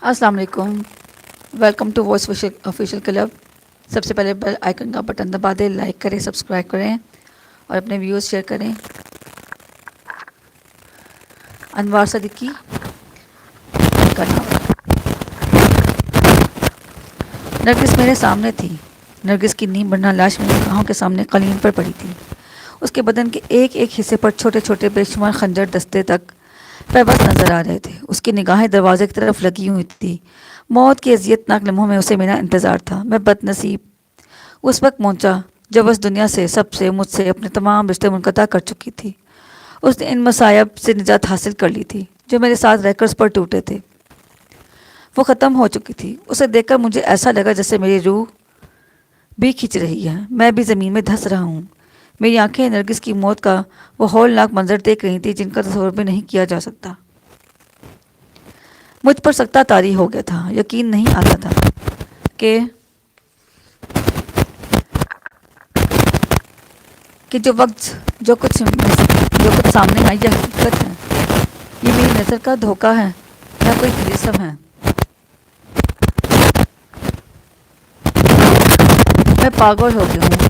السلام علیکم. Welcome to voice official club. سب سے پہلے بیل آئکن کا بٹن دبا دیں, لائک کریں, سبسکرائب کریں اور اپنے ویوز شیئر کریں. انوار صدیقی کا نام. نرگس میرے سامنے تھی. نرگس کی نیم بڑھنا لاش میری آنکھوں کے سامنے قالین پر پڑی تھی. اس کے بدن کے ایک ایک حصے پر چھوٹے چھوٹے بے شمار خنجر دستے تک پیبست نظر آ رہے تھے. اس کی نگاہیں دروازے کی طرف لگی ہوئی تھی. موت کی اذیت ناک لمحوں میں اسے میرا انتظار تھا. میں بد نصیب اس وقت پہنچا جب اس دنیا سے, سب سے, مجھ سے اپنے تمام رشتے منقطع کر چکی تھی. اس نے ان مصائب سے نجات حاصل کر لی تھی جو میرے ساتھ رہ کر اس پر ٹوٹے تھے. وہ ختم ہو چکی تھی. اسے دیکھ کر مجھے ایسا لگا جیسے میری روح بھی کھنچ رہی ہے. میں بھی زمین میں دھس رہا ہوں. میری آنکھیں نرگس کی موت کا وہ ہولناک منظر دیکھ رہی تھی جن کا تصور بھی نہیں کیا جا سکتا. مجھ پر سکتہ طاری ہو گیا تھا. یقین نہیں آتا تھا کہ جو کچھ سامنے آئی یہ حقیقت ہے, یہ میری نظر کا دھوکہ ہے یا کوئی طلسم ہے. میں پاگل ہو گیا ہوں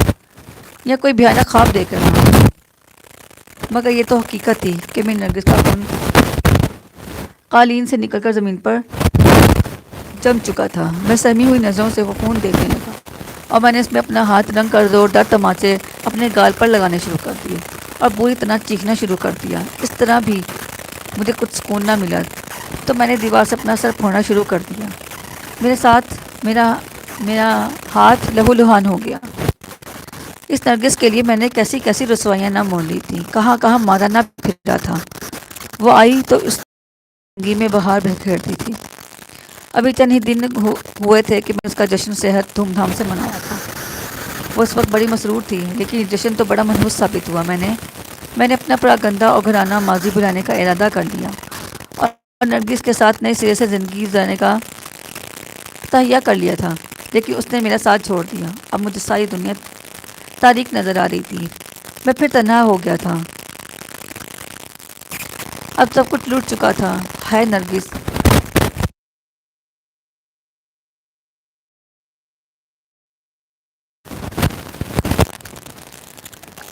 یا کوئی بھیانک خواب دیکھ رہا ہوں. مگر یہ تو حقیقت تھی کہ میری نرگس کا خون قالین سے نکل کر زمین پر جم چکا تھا. میں سہمی ہوئی نظروں سے وہ خون دیکھنے لگا اور میں نے اس میں اپنا ہاتھ رنگ کر زوردار تماچے اپنے گال پر لگانے شروع کر دیے اور بری طرح چیخنا شروع کر دیا. اس طرح بھی مجھے کچھ سکون نہ ملا تو میں نے دیوار سے اپنا سر پھوڑنا شروع کر دیا. میرا ہاتھ لہو لہان ہو گیا. اس نرگس کے لیے میں نے کیسی کیسی رسوائیاں نہ مول لی تھیں, کہاں کہاں مارا نہ پھرا تھا. وہ آئی تو اس زندگی میں بہار بکھیرتی تھی. ابھی چند ہی دن ہوئے تھے کہ میں اس کا جشن صحت دھوم دھام سے منایا تھا. وہ اس وقت بڑی مسرور تھی, لیکن یہ جشن تو بڑا منحوس ثابت ہوا. میں نے اپنا پورا گندہ اور گھرانہ ماضی بلانے کا ارادہ کر لیا اور نرگس کے ساتھ نئے سرے سے زندگی گزارنے کا تہیہ کر لیا تھا. لیکن اس نے میرا ساتھ چھوڑ دیا. اب مجھے ساری دنیا تاریک نظر آ رہی تھی. میں پھر تنہا ہو گیا تھا. اب سب کچھ لوٹ چکا تھا. ہائے نرگس,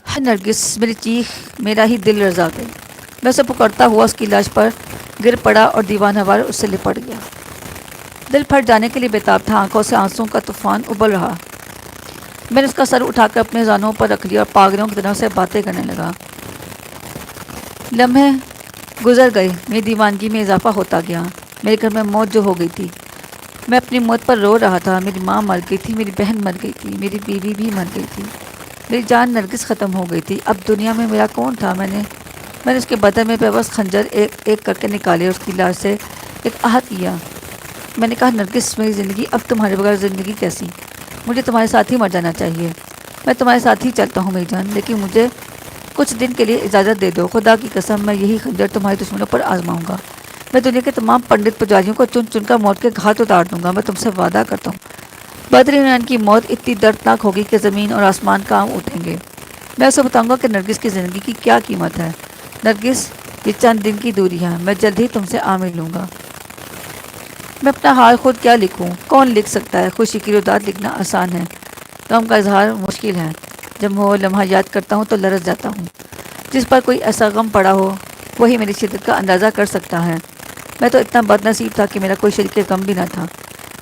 ہائے نرگس, میری چیخ میرا ہی دل رزا گئی. میں اسے پکڑتا ہوا اس کی لاش پر گر پڑا اور دیوانہ وار اس سے لپٹ گیا. دل پھٹ جانے کے لیے بےتاب تھا. آنکھوں سے آنسوں کا طوفان ابل رہا. میں نے اس کا سر اٹھا کر اپنے زانوں پر رکھ لیا اور پاگلوں کی طرح سے باتیں کرنے لگا. لمحے گزر گئے. میری دیوانگی میں اضافہ ہوتا گیا. میرے گھر میں موت جو ہو گئی تھی. میں اپنی موت پر رو رہا تھا. میری ماں مر گئی تھی, میری بہن مر گئی تھی, میری بیوی بھی مر گئی تھی. میری جان نرگس ختم ہو گئی تھی. اب دنیا میں میرا کون تھا؟ میں نے اس کے بدن میں پیوست خنجر ایک ایک کر کے نکالے. اس کی لاش سے ایک آہت کیا. میں نے کہا, نرگس میری زندگی اب تمہارے بغیر زندگی کیسی؟ مجھے تمہارے ساتھ ہی مر جانا چاہیے. میں تمہارے ساتھ ہی چلتا ہوں میری جان, لیکن مجھے کچھ دن کے لیے اجازت دے دو. خدا کی قسم, میں یہی خنجر تمہارے دشمنوں پر آزماؤں گا. میں دنیا کے تمام پنڈت پجاریوں کو چن چن کر موت کے گھات اتار دوں گا. میں تم سے وعدہ کرتا ہوں. بدر عمران کی موت اتنی دردناک ہوگی کہ زمین اور آسمان کام اٹھیں گے. میں اسے بتاؤں گا کہ نرگس کی زندگی کی کیا قیمت ہے. نرگس, یہ چند دن کی دوری ہے. میں جلد ہی تم سے آ ملوں گا. میں اپنا حال خود کیا لکھوں؟ کون لکھ سکتا ہے؟ خوشی کی روداد لکھنا آسان ہے, غم کا اظہار مشکل ہے. جب وہ لمحہ یاد کرتا ہوں تو لرز جاتا ہوں. جس پر کوئی ایسا غم پڑا ہو وہی میری شدت کا اندازہ کر سکتا ہے. میں تو اتنا بد نصیب تھا کہ میرا کوئی شریک غم بھی نہ تھا.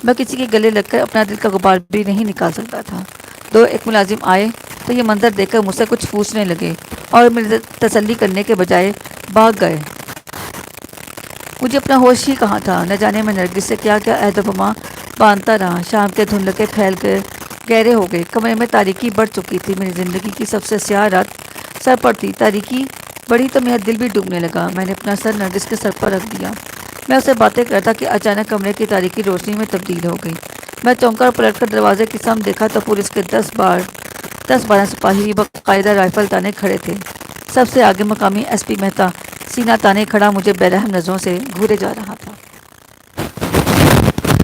میں کسی کے گلے لگ کر اپنا دل کا غبار بھی نہیں نکال سکتا تھا. ایک ملازم آئے تو یہ منظر دیکھ کر مجھ سے کچھ پوچھنے لگے اور میری تسلی کرنے کے بجائے بھاگ گئے. مجھے اپنا ہوش ہی کہاں تھا. نہ جانے میں نرگس سے کیا کیا عہد و پیمان باندھتا رہا. شام کے دھندلکے پھیل کر گہرے ہو گئے. کمرے میں تاریکی بڑھ چکی تھی. میری زندگی کی سب سے سیاہ رات سر پر تھی. تاریکی بڑھی تو میرا دل بھی ڈوبنے لگا. میں نے اپنا سر نرگس کے سر پر رکھ دیا. میں اسے باتیں کرتا کہ اچانک کمرے کی تاریکی روشنی میں تبدیل ہو گئی. میں چونکا اور پلٹ کر دروازے کی سمت دیکھا تو پولیس کے 10-12 سپاہی باقاعدہ رائفل تانے کھڑے تھے. سب سے آگے مقامی ایس پی مہتا سینہ تانے کھڑا مجھے بے رحم نظروں سے گھورے جا رہا تھا.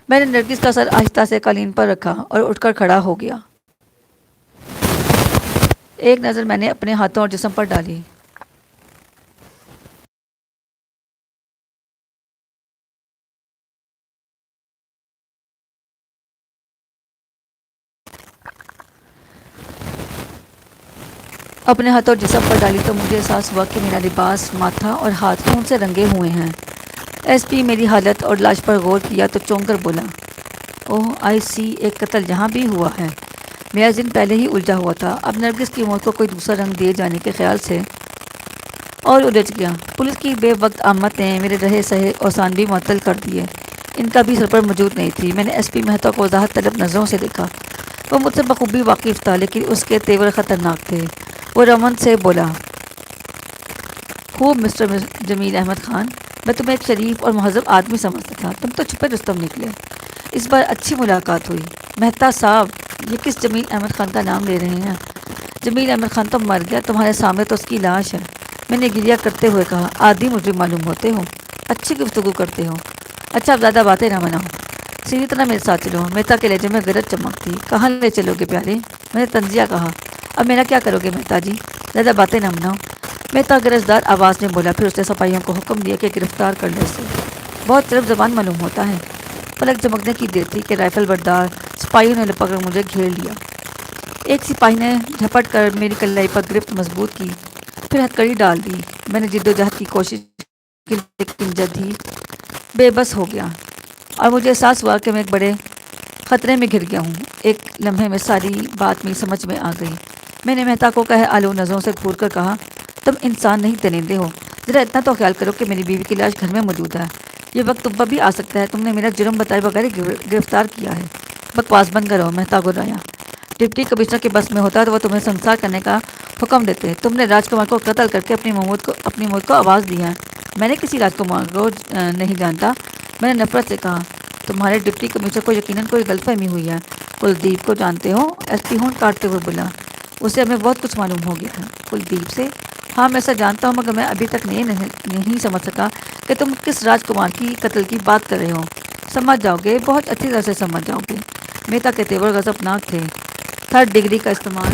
میں نے نرگس کا سر آہستہ سے قالین پر رکھا اور اٹھ کر کھڑا ہو گیا. ایک نظر میں نے اپنے ہاتھوں اور جسم پر ڈالی. اپنے ہاتھ اور جسم پر ڈالی تو مجھے احساس ہوا کہ میرا لباس، ماتھا اور ہاتھ خون سے رنگے ہوئے ہیں۔ ایس پی میری حالت اور لاش پر غور کیا تو چونک کر بولا، اوہ آئی سی، ایک قتل یہاں بھی ہوا ہے۔ میرا ذہن پہلے ہی الجھا ہوا تھا، اب نرگس کی موت کو کوئی دوسرا رنگ دیے جانے کے خیال سے اور الجھ گیا۔ پولیس کی بے وقت آمد نے میرے رہے سہے اوسان بھی معطل کر دیے۔ ان کا بھی سر پر موجود نہیں تھی۔ میں نے ایس پی مہتا کو وضاحت طلب نظروں سے دیکھا۔ وہ مجھ سے بخوبی واقف تھا، لیکن اس کے تیور خطرناک تھے۔ وہ رمن سے بولا، خوب مسٹر جمیل احمد خان، میں تمہیں ایک شریف اور مہذب آدمی سمجھتا تھا، تم تو چھپے رستم نکلے۔ اس بار اچھی ملاقات ہوئی۔ مہتا صاحب، یہ کس جمیل احمد خان کا نام لے رہے ہیں؟ جمیل احمد خان تو مر گیا، تمہارے سامنے تو اس کی لاش ہے، میں نے گریہ کرتے ہوئے کہا۔ آدھی مجھے معلوم ہوتے ہو، اچھی گفتگو کرتے ہو۔ اچھا اب زیادہ باتیں نہ بناؤ، سیدھی طرح میرے ساتھ چلو۔ مہتا کے لہجے میں غیرت چمک تھی۔ کہاں لے چلو گے پیارے؟ میں نے طنزیہ کہا۔ اب میرا کیا کرو گے مہتا جی؟ زیادہ باتیں نہ بناؤ، مہتا گرجدار آواز میں بولا۔ پھر اس نے سپاہیوں کو حکم دیا کہ گرفتار کر لے اسے۔ بہت طرف زبان معلوم ہوتا ہے۔ پلک چمکنے کی دیر تھی کہ رائفل بردار سپاہیوں نے لپک کر مجھے گھیر لیا۔ ایک سپاہی نے جھپٹ کر میری کلائی پر گرفت مضبوط کی، پھر ہتھکڑی ڈال دی۔ میں نے جد و جہد کی کوشش کی، لیکن جد ہی بے بس ہو گیا اور مجھے احساس ہوا کہ میں ایک بڑے خطرے میں گر گیا ہوں۔ ایک لمحے میں ساری بات میری سمجھ میں آ گئی۔ میں نے مہتا کو کہے آلو نظروں سے گھور کر کہا، تم انسان نہیں درندے ہو، ذرا اتنا تو خیال کرو کہ میری بیوی کی لاش گھر میں موجود ہے۔ یہ وقت تم پر بھی آ سکتا ہے، تم نے میرا جرم بتائے بغیر گرفتار کیا ہے۔ بکواس بند کرو، مہتا گرایا۔ ڈپٹی کمشنر کے بس میں ہوتا تو وہ تمہیں سنسار کرنے کا حکم دیتے۔ تم نے راج کمار کو قتل کر کے اپنی موت کو آواز دی ہے۔ میں نے کسی راج کمار کو نہیں جانتا، میں نے نفرت سے کہا۔ تمہارے ڈپٹی کمشنر کو یقیناً کوئی غلط فہمی ہوئی ہے۔ کلدیپ کو جانتے ہو؟ ایس پی ہونٹ کاٹتے ہوئے بولا۔ اسے ہمیں بہت کچھ معلوم ہو گیا ہے۔ کلدیپ سے؟ ہاں میں اسے جانتا ہوں، مگر میں ابھی تک نہیں سمجھ سکا کہ تم کس راج کمار کی قتل کی بات کر رہے ہو۔ سمجھ جاؤ گے، بہت اچھی طرح سے سمجھ جاؤ گے۔ مہتا کے تیور غضبناک تھے۔ تھرڈ ڈگری کا استعمال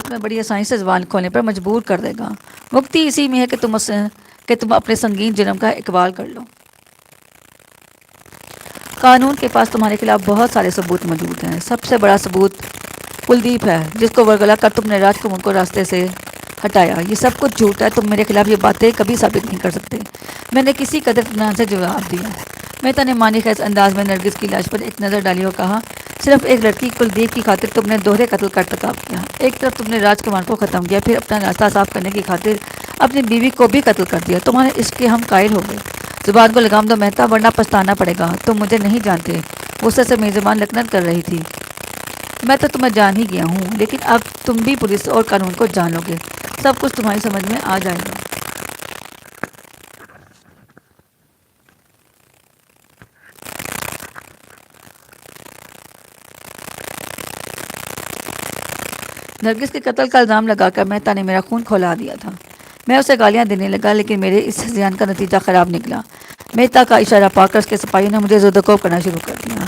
تمہیں بڑی آسانی سے زبان کھولنے پر مجبور کر دے گا۔ مکتی اسی میں ہے کہ تم اپنے سنگین جرم کا اقبال کر لو۔ قانون کے پاس تمہارے خلاف بہت سارے ثبوت موجود ہیں۔ سب سے بڑا ثبوت کلدیپ ہے، جس کو ورگلا کر تم نے راج کمار کو راستے سے ہٹایا۔ یہ سب کچھ جھوٹ ہے، تم میرے خلاف یہ باتیں کبھی ثابت نہیں کر سکتے۔ میں نے کسی قدر اطمینان سے جواب دیا۔ مہتا نے معنی خیز انداز میں نرگس کی لاش پر ایک نظر ڈالی اور کہا، صرف ایک لڑکی کلدیپ کی خاطر تم نے دوہرے قتل کا ارتکاب کیا۔ ایک طرف تم نے راج کمار کو ختم کیا، پھر اپنا راستہ صاف کرنے کی خاطر اپنی بیوی کو بھی قتل کر دیا۔ تمہارے عشق کے ہم قائل ہو گئے۔ زبان کو لگام دو مہتا، ورنہ پچھتانا پڑے گا۔ تم مجھے نہیں جانتے۔ غصے سے میری زبان لکنت کر رہی تھی۔ میں تو تمہیں جان ہی گیا ہوں، لیکن اب تم بھی پولیس اور قانون کو جان لو گے۔ سب کچھ تمہاری سمجھ میں آ جائے گا۔ نرگس کے قتل کا الزام لگا کر مہتا نے میرا خون کھولا دیا تھا۔ میں اسے گالیاں دینے لگا، لیکن میرے اس ہذیان کا نتیجہ خراب نکلا۔ مہتا کا اشارہ پا کر اس کے سپاہیوں نے مجھے زدوکوب کرنا شروع کر دیا۔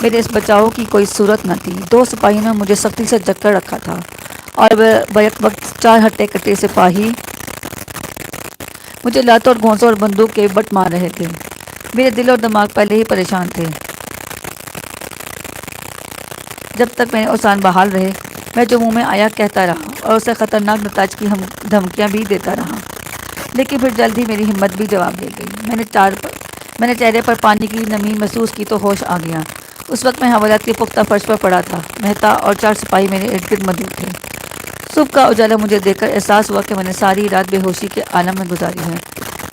میرے اس بچاؤ کی کوئی صورت نہ تھی۔ دو سپاہیوں نے مجھے سختی سے جکڑ رکھا تھا اور بیک وقت چار ہٹے کٹے سپاہی مجھے لاتوں اور گھونسوں اور بندوق کے بٹ مار رہے تھے۔ میرے دل اور دماغ پہلے ہی پریشان تھے۔ جب تک میں اوسان بحال رہے، میں جو منہ میں آیا کہتا رہا اور اسے خطرناک نتائج کی دھمکیاں بھی دیتا رہا، لیکن پھر جلد ہی میری ہمت بھی جواب دے گئی۔ میں نے چہرے پر پانی کی نمی محسوس کی تو ہوش آ گیا۔ اس وقت میں حوالات کے پختہ فرش پر پڑا تھا۔ مہتا اور چار سپاہی میرے ارد گرد موجود تھے۔ صبح کا اجالا مجھے دیکھ کر احساس ہوا کہ میں نے ساری رات بے ہوشی کے عالم میں گزاری ہے،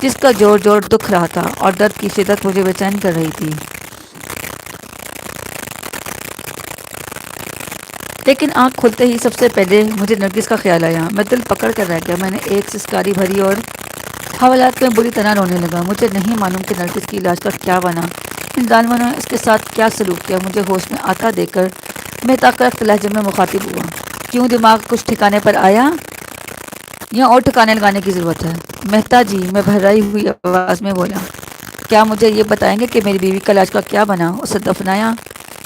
جس کا جوڑ جوڑ دکھ رہا تھا اور درد کی شدت مجھے بے چین کر رہی تھی۔ لیکن آنکھ کھلتے ہی سب سے پہلے مجھے نرگس کا خیال آیا۔ میں دل پکڑ کر رہ گیا۔ میں نے ایک سسکاری بھری اور حوالات میں بری طرح رونے لگا۔ مجھے نہیں معلوم کہ نرگس کی لاش کا کیا بنا، ان ظالموں نے اس کے ساتھ کیا سلوک کیا۔ مجھے ہوش میں آتا دیکھ کر مہتا کرخت لہجے میں مخاطب ہوا، کیوں دماغ کچھ ٹھکانے پر آیا یا اور ٹھکانے لگانے کی ضرورت ہے؟ مہتا جی، میں بھرائی ہوئی آواز میں بولا، کیا مجھے یہ بتائیں گے کہ میری بیوی کا لاش کا کیا بنا؟ اسے دفنایا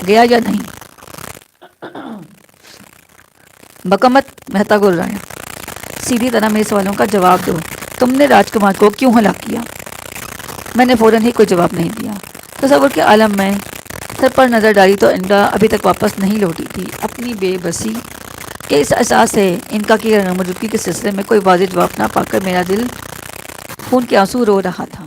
گیا یا نہیں؟ بکمت، مہتا گرایا، سیدھی طرح میرے سوالوں کا جواب دو۔ تم نے راج کمار کو کیوں ہلاک کیا؟ میں نے فوراً ہی کوئی جواب نہیں دیا۔ تصور کے عالم میں سر پر نظر ڈالی تو انکا ابھی تک واپس نہیں لوٹی تھی۔ اپنی بے بسی کے اس احساس سے انکا کی موجودگی کے سلسلے میں کوئی واضح جواب نہ پا کر میرا دل خون کے آنسو رو رہا تھا۔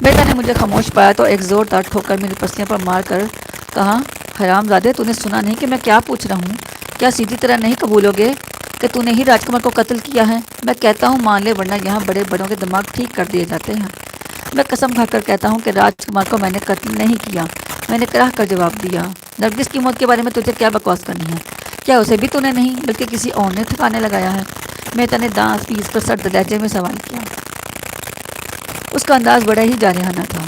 بیٹا نے مجھے خاموش پایا تو ایک زوردار ٹھوکر میری پسلیوں پر مار کر کہا، حرام زادے، تو نے سنا نہیں کہ میں کیا پوچھ رہا ہوں؟ کیا سیدھی طرح نہیں قبولو گے کہ تو نے ہی راج کمار کو قتل کیا ہے؟ میں کہتا ہوں مان لے، ورنہ یہاں بڑے بڑوں کے دماغ ٹھیک کر دیے جاتے ہیں۔ میں قسم کھا کر کہتا ہوں کہ راج کمار کو میں نے قتل نہیں کیا، میں نے کراہ کر جواب دیا۔ نرگس کی موت کے بارے میں تجھے کیا بکواس کرنی ہے؟ کیا اسے بھی تو نے نہیں بلکہ کسی اور نے ٹھکانے لگایا ہے؟ مہتا نے دانت پیس کر سرد لہجے میں سوال کیا۔ اس کا انداز بڑا ہی جارحانہ تھا۔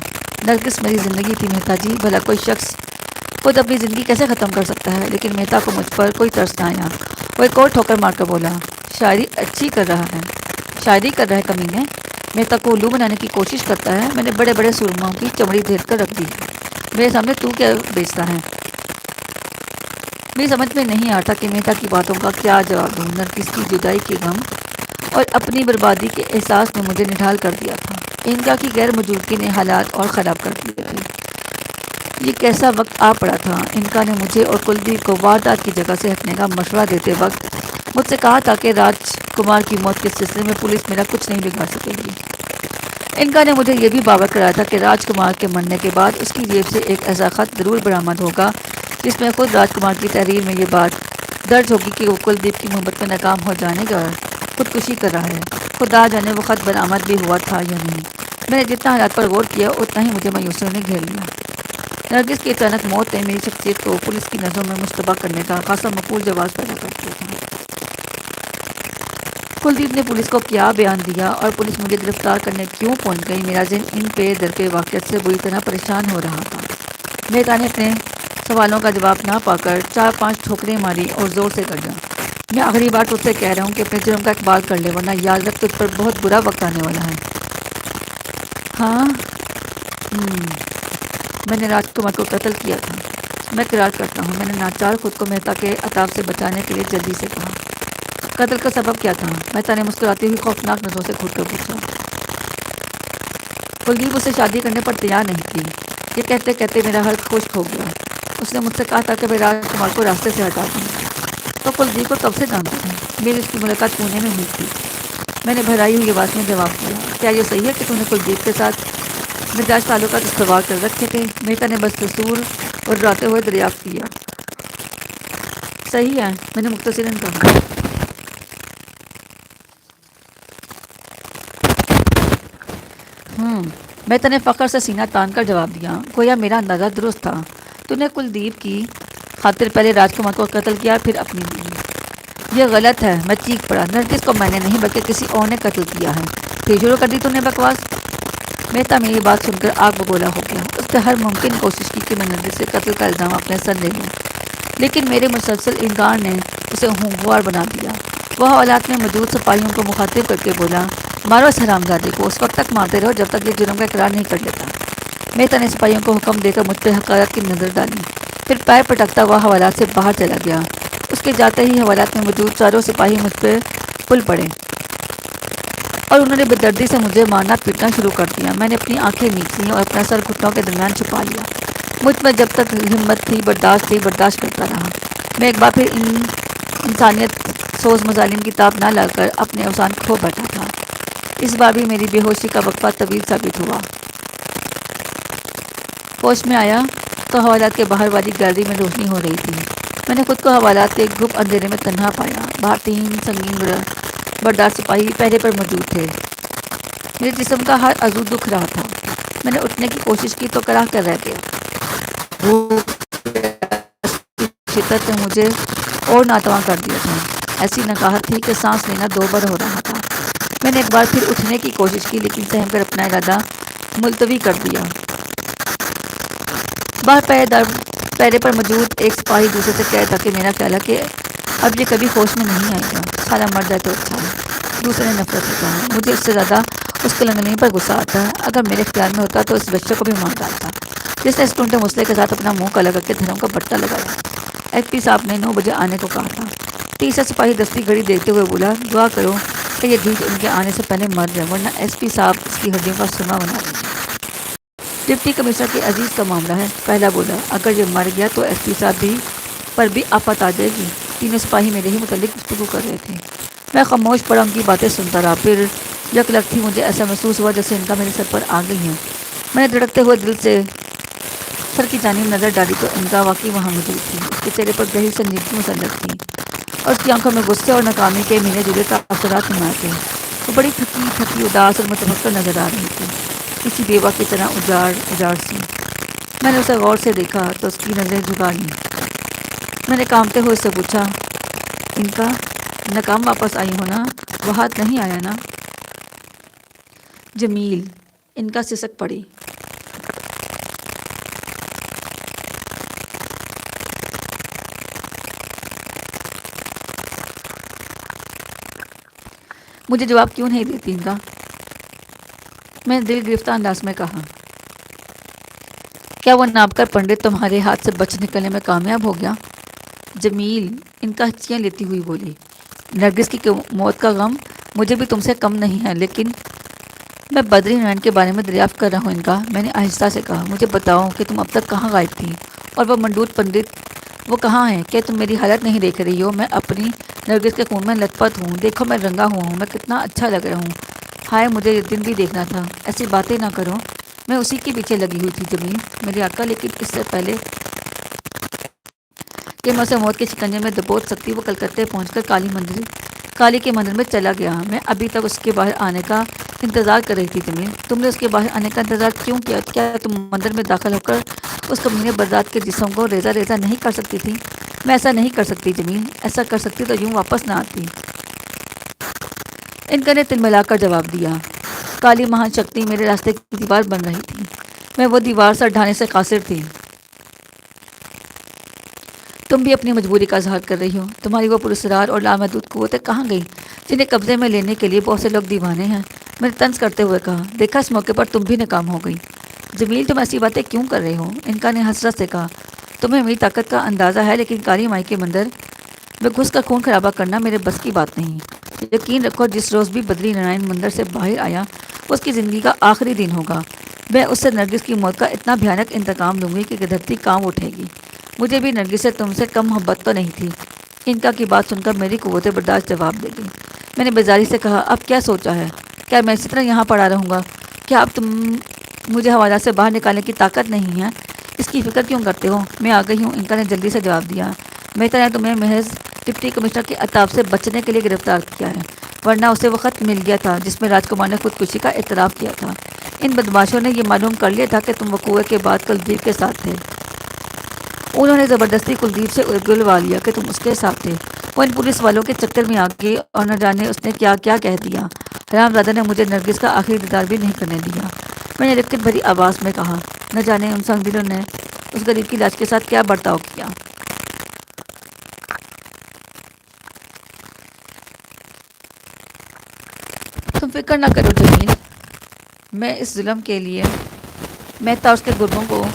نرگس میری زندگی تھی مہتا جی، بھلا کوئی شخص خود اپنی زندگی کیسے ختم کر سکتا ہے؟ لیکن مہتا کو مجھ پر کوئی ترس نہ آیا۔ وہ ایک اور ٹھوکر مار کر بولا، شاعری اچھی کر رہا ہے، شاعری کر رہا ہے کمینے، مہتا کو الو بنانے کی کوشش کرتا ہے۔ میں نے بڑے بڑے سرماؤں کی چمڑی دھیر کر رکھ دی، میرے سامنے تو کیا بیچتا ہے؟ میری سمجھ میں نہیں آتا کہ مہتا کی باتوں کا کیا جواب دوں۔ نرگس کی جدائی کے غم اور اپنی بربادی کے احساس نے مجھے نڈھال کر دیا تھا۔ انکا کی غیر موجودگی نے حالات اور خراب کر دیے تھے۔ یہ کیسا وقت آ پڑا تھا۔ انکا نے مجھے اور کلدیپ کو واردات کی جگہ سے ہٹنے کا مشورہ دیتے وقت مجھ سے کہا تھا کہ راج کمار کی موت کے سلسلے میں پولیس میرا کچھ نہیں بگاڑ سکے گی۔ انکا نے مجھے یہ بھی باور کرایا تھا کہ راج کمار کے مرنے کے بعد اس کی جیب سے ایک ایسا خط ضرور برآمد ہوگا جس میں خود راج کمار کی تحریر میں یہ بات درج ہوگی کہ وہ کلدیپ کی محبت میں ناکام ہو جانے کا خودکشی کر رہا ہے۔ خدا جانے وہ خط برآمد بھی ہوا تھا یا نہیں۔ میں نے جتنا حالات پر غور کیا اتنا ہی مجھے مایوسیوں نے گھیر لیا۔ نرگس کی اچانک موت نے میری شخصیت کو پولیس کی نظروں میں مشتبہ کرنے کا خاصا مقبول جواز پیدا کر دیا تھا۔ کلدیپ نے پولیس کو کیا بیان دیا اور پولیس مجھے گرفتار کرنے کیوں پہنچ گئی، میرا ذہن ان پہ در پہ واقعات سے بری طرح پریشان ہو رہا تھا۔ مہتا نے اپنے سوالوں کا جواب نہ پا کر 4-5 ٹھوکریں ماری اور زور سے گرجا، میں آخری بار تجھ سے کہہ رہا ہوں کہ اپنے جرم کا اقبال کر لے، ورنہ یاد رکھ تجھ پر بہت برا وقت آنے والا ہے۔ ہاں میں نے راج کمار کو قتل کیا تھا، میں اقرار کرتا ہوں۔ میں نے ناچار خود کو مہتا کے عطاب سے بچانے کے لیے جلدی سے کہا۔ قتل کا سبب کیا تھا؟ مہتا نے مسکراتی ہوئی خوفناک نظروں سے گھٹ کر پوچھا۔ کلدیپ اسے شادی کرنے پر تیار نہیں تھی۔ یہ کہتے کہتے میرا حلق خشک ہو گیا۔ اس نے مجھ سے کہا تھا کہ میں راج کمار کو راستے سے ہٹا دوں۔ تو کلدیپ کو کب سے جانتی تھی؟ میری اس کی ملاقات پونے میں ہوئی تھی۔ میں نے بھرائی ہوئی آواز میں جواب دیا۔ کیا یہ صحیح ہے کہ تو نے کلدیپ کے ساتھ مزاج تعلقات استوار کر رکھے تھے؟ مہتا نے بدستور اور ڈراتے ہوئے دریافت کیا۔ صحیح ہے، میں نے مختصراً کہا۔ مہتا نے فخر سے سینہ تان کر جواب دیا، گویا میرا اندازہ درست تھا۔ تو نے کلدیپ کی خاطر پہلے راج کمار کو قتل کیا، پھر اپنی بیوی۔ یہ غلط ہے، میں چیخ پڑا۔ نرگس کو میں نے نہیں بلکہ کسی اور نے قتل کیا ہے۔ پھر شروع کر دی تو نے بکواس۔ مہتا میری بات سن کر آگ بگولا ہو گیا۔ اس نے ہر ممکن کوشش کی کہ میں نرگس سے قتل کا الزام اپنے سر لے لوں، لیکن میرے مسلسل انکار نے اسے ہموار بنا دیا۔ وہ حوالات میں موجود سپاہیوں کو مخاطب کر کے بولا، مارو اس حرامزادے کو، اس وقت تک مارتے رہو جب تک یہ جرم کا اقرار نہیں کر لیتا۔ مہتا نے سپاہیوں کو حکم دے کر مجھ پہ حقارت کی نظر ڈالی، پھر پیر پٹکتا ہوا حوالات سے باہر چلا گیا۔ اس کے جاتے ہی حوالات میں موجود چاروں سپاہی مجھ پہ پل پڑے اور انہوں نے بے دردی سے مجھے مارنا پیٹنا شروع کر دیا۔ میں نے اپنی آنکھیں میچ لیں اور اپنا سر گھٹنوں کے درمیان چھپا لیا۔ مجھ میں جب تک ہمت تھی برداشت کرتا رہا۔ میں ایک بار پھر انسانیت سوز مظالم کی تاب نہ لا کر اپنے اوسان کھو بیٹھا تھا۔ اس بار بھی میری بے ہوشی کا وقفہ طویل ثابت ہوا۔ ہوش میں آیا تو حوالات کے باہر والی گیلری میں روشنی ہو رہی تھی۔ میں نے خود کو حوالات کے گھپ اندھیرے میں تنہا پایا۔ باہر 3 سنگین بردار سپاہی پہرے پر موجود تھے۔ میرے جسم کا ہر عضو دکھ رہا تھا۔ میں نے اٹھنے کی کوشش کی تو کراہ کر رہ گیا۔ شدت نے مجھے اور ناتواں کر دیا تھا۔ ایسی نقاہت تھی کہ سانس لینا دوبر ہو رہا تھا۔ میں نے ایک بار پھر اٹھنے کی کوشش کی لیکن سہم کر اپنا ارادہ ملتوی کر دیا۔ باہر پہرے پر موجود ایک سپاہی دوسرے سے کہتا کہ میرا خیال ہے کہ اب یہ کبھی ہوش میں نہیں آئے گا، سارا مر جائے تو اچھا ہے۔ دوسرے نے نفرت سے کہا۔ مجھے اس سے زیادہ اس کے لنگڑی پر غصہ آتا ہے۔ اگر میرے اختیار میں ہوتا تو اس بچے کو بھی مار ڈالتا جس نے اس ٹونٹے مسئلے کے ساتھ اپنا منہ کالا کر کے دھرم کا بٹا لگایا۔ ایس پی صاحب نے 9 بجے آنے کو کہا تھا۔ تیسرا سپاہی دستی گھڑی دیتے ہوئے بولا، دعا کرو کہ یہ جھوٹ ان کے آنے سے پہلے مر جائے ورنہ ایس پی صاحب اس کی ہڈیوں کا سرما بنا دیں گے۔ ڈپٹی کمشنر کے عزیز کا معاملہ ہے، پہلا بولا۔ اگر یہ مر گیا تو ایس پی صاحب بھی پر بھی آفت آ جائے گی۔ تینوں سپاہی میرے ہی متعلق گفتگو کر رہے تھے۔ میں خاموش پڑا ان کی باتیں سنتا رہا، پھر یک لگتی مجھے ایسا محسوس ہوا جیسے ان کا میرے سر پر آ گئی ہیں۔ میں نے دھڑکتے ہوئے دل سے سر کی جانب نظر ڈالی تو ان کا واقعی وہاں موجود تھی۔ اس کے چہرے پر گہری سنجیدگی مسلط تھی اور اس کی آنکھوں میں غصے اور ناکامی کے ملے جلے تاثرات نمایاں تھے۔ وہ بڑی تھکی تھکی، اداس اور متفکر نظر آ رہی تھی، کسی بیوہ کی طرح اجاڑ سی۔ میں نے اسے غور سے دیکھا تو اس کی نظریں جھکا لیں۔ میں نے کانپتے ہوئے اس سے پوچھا، ان کا ناکام واپس آئی ہونا وہ ہاتھ نہیں آیا نا؟ جمیل، ان کا سسک پڑی۔ مجھے جواب کیوں نہیں دیتی ان کا؟ میں نے دل گرفتہ انداز میں کہا، کیا وہ نابکر پنڈت تمہارے ہاتھ سے بچ نکلنے میں کامیاب ہو گیا؟ جمیل، ان کا ہچکیاں لیتی ہوئی بولی، نرگس کی موت کا غم مجھے بھی تم سے کم نہیں ہے، لیکن میں بدری نرائن کے بارے میں دریافت کر رہا ہوں ان کا۔ میں نے آہستہ سے کہا، مجھے بتاؤ کہ تم اب تک کہاں غائب تھی، اور وہ منڈوت پنڈت وہ کہاں ہیں؟ کیا تم میری حالت نہیں دیکھ رہی ہو؟ میں اپنی نرگس کے خون میں لت پت ہوں، دیکھو میں رنگا ہوا ہوں، میں کتنا اچھا لگ رہا ہوں۔ ہائے مجھے یہ دن بھی دیکھنا تھا۔ ایسی باتیں نہ کرو، میں اسی کے پیچھے لگی ہوئی تھی جمیل، میرے آقا، لیکن اس سے پہلے کہ میں اسے موت کے شکنجے میں دبوچ سکتی وہ کلکتے پہنچ کر کالی کے مندر میں چلا گیا۔ میں ابھی تک اس کے باہر آنے کا انتظار کر رہی تھی جمیل۔ تم نے اس کے باہر آنے کا انتظار کیوں کیا؟ کیا تم مندر میں داخل ہو کر اس کمینے بردات کے جسم کو ریزہ ریزہ نہیں کر سکتی تھی؟ میں ایسا نہیں کر سکتی جمیل، ایسا کر سکتی تو یوں واپس نہ آتی۔ ان کا نے تلملا کر جواب دیا، کالی مہان شکتی میرے راستے کی دیوار بن رہی تھی، میں وہ دیوار سر ڈھانے سے قاصر تھی۔ تم بھی اپنی مجبوری کا اظہار کر رہی ہو۔ تمہاری وہ پراسرار اور لامحدود قوتیں کہاں گئی جنہیں قبضے میں لینے کے لیے بہت سے لوگ دیوانے ہیں؟ میں نے طنز کرتے ہوئے کہا، دیکھا اس موقع پر تم بھی ناکام ہو گئی۔ جمیل، تم ایسی باتیں کیوں کر رہے ہو؟ ان کا نے حسرت سے کہا، تمہیں میری طاقت کا اندازہ ہے، لیکن کالی مائی کے مندر میں گھس کر خون خرابہ کرنا میرے بس کی بات نہیں۔ یقین رکھو، جس روز بھی بدری نارائن مندر سے باہر آیا وہ اس کی زندگی کا آخری دن ہوگا۔ میں اس سے نرگس کی موت کا اتنا بھیانک انتقام لوں گی کہ دھرتی کانپ اٹھے گی۔ مجھے بھی نرگس سے تم سے کم محبت تو نہیں تھی۔ ان کا کی بات سن کر میری قوت برداشت جواب دے گئی۔ میں نے بیزاری سے کہا، اب کیا سوچا ہے؟ کیا میں اسی طرح یہاں پڑا رہوں گا؟ کیا اب تم مجھے حوالات سے باہر نکالنے کی طاقت نہیں ہے؟ اس کی فکر کیوں کرتے ہو؟ میں آ گئی ہوں، ان کا نے جلدی سے جواب دیا۔ بہتر ہے تمہیں محض ڈپٹی کمشنر کے عتاب سے بچنے کے لیے گرفتار کیا ہے، ورنہ اسے وہ خط مل گیا تھا جس میں راجکمار نے خودکشی کا اعتراف کیا تھا۔ ان بدماشوں نے یہ معلوم کر لیا تھا کہ تم وقوع کے بعد کلدیپ کے ساتھ تھے۔ انہوں نے زبردستی کلدیپ سے اگلوا لیا کہ تم اس کے ساتھ تھے۔ وہ ان پولیس والوں کے چکر میں آ گئی اور نہ جانے اس نے کیا کیا کہہ دیا۔ حرام زادہ نے مجھے نرگس کا آخری دیدار بھی نہیں کرنے دیا۔ میں نے رکت بھری آواز میں کہا، نہ جانے ان سنگدلوں نے اس غریب کی لاش کے ساتھ کیا برتاؤ کیا۔ تم فکر نہ کرو جمیل، میں اس ظلم کے لیے مہتا اور اس کے گربوں کو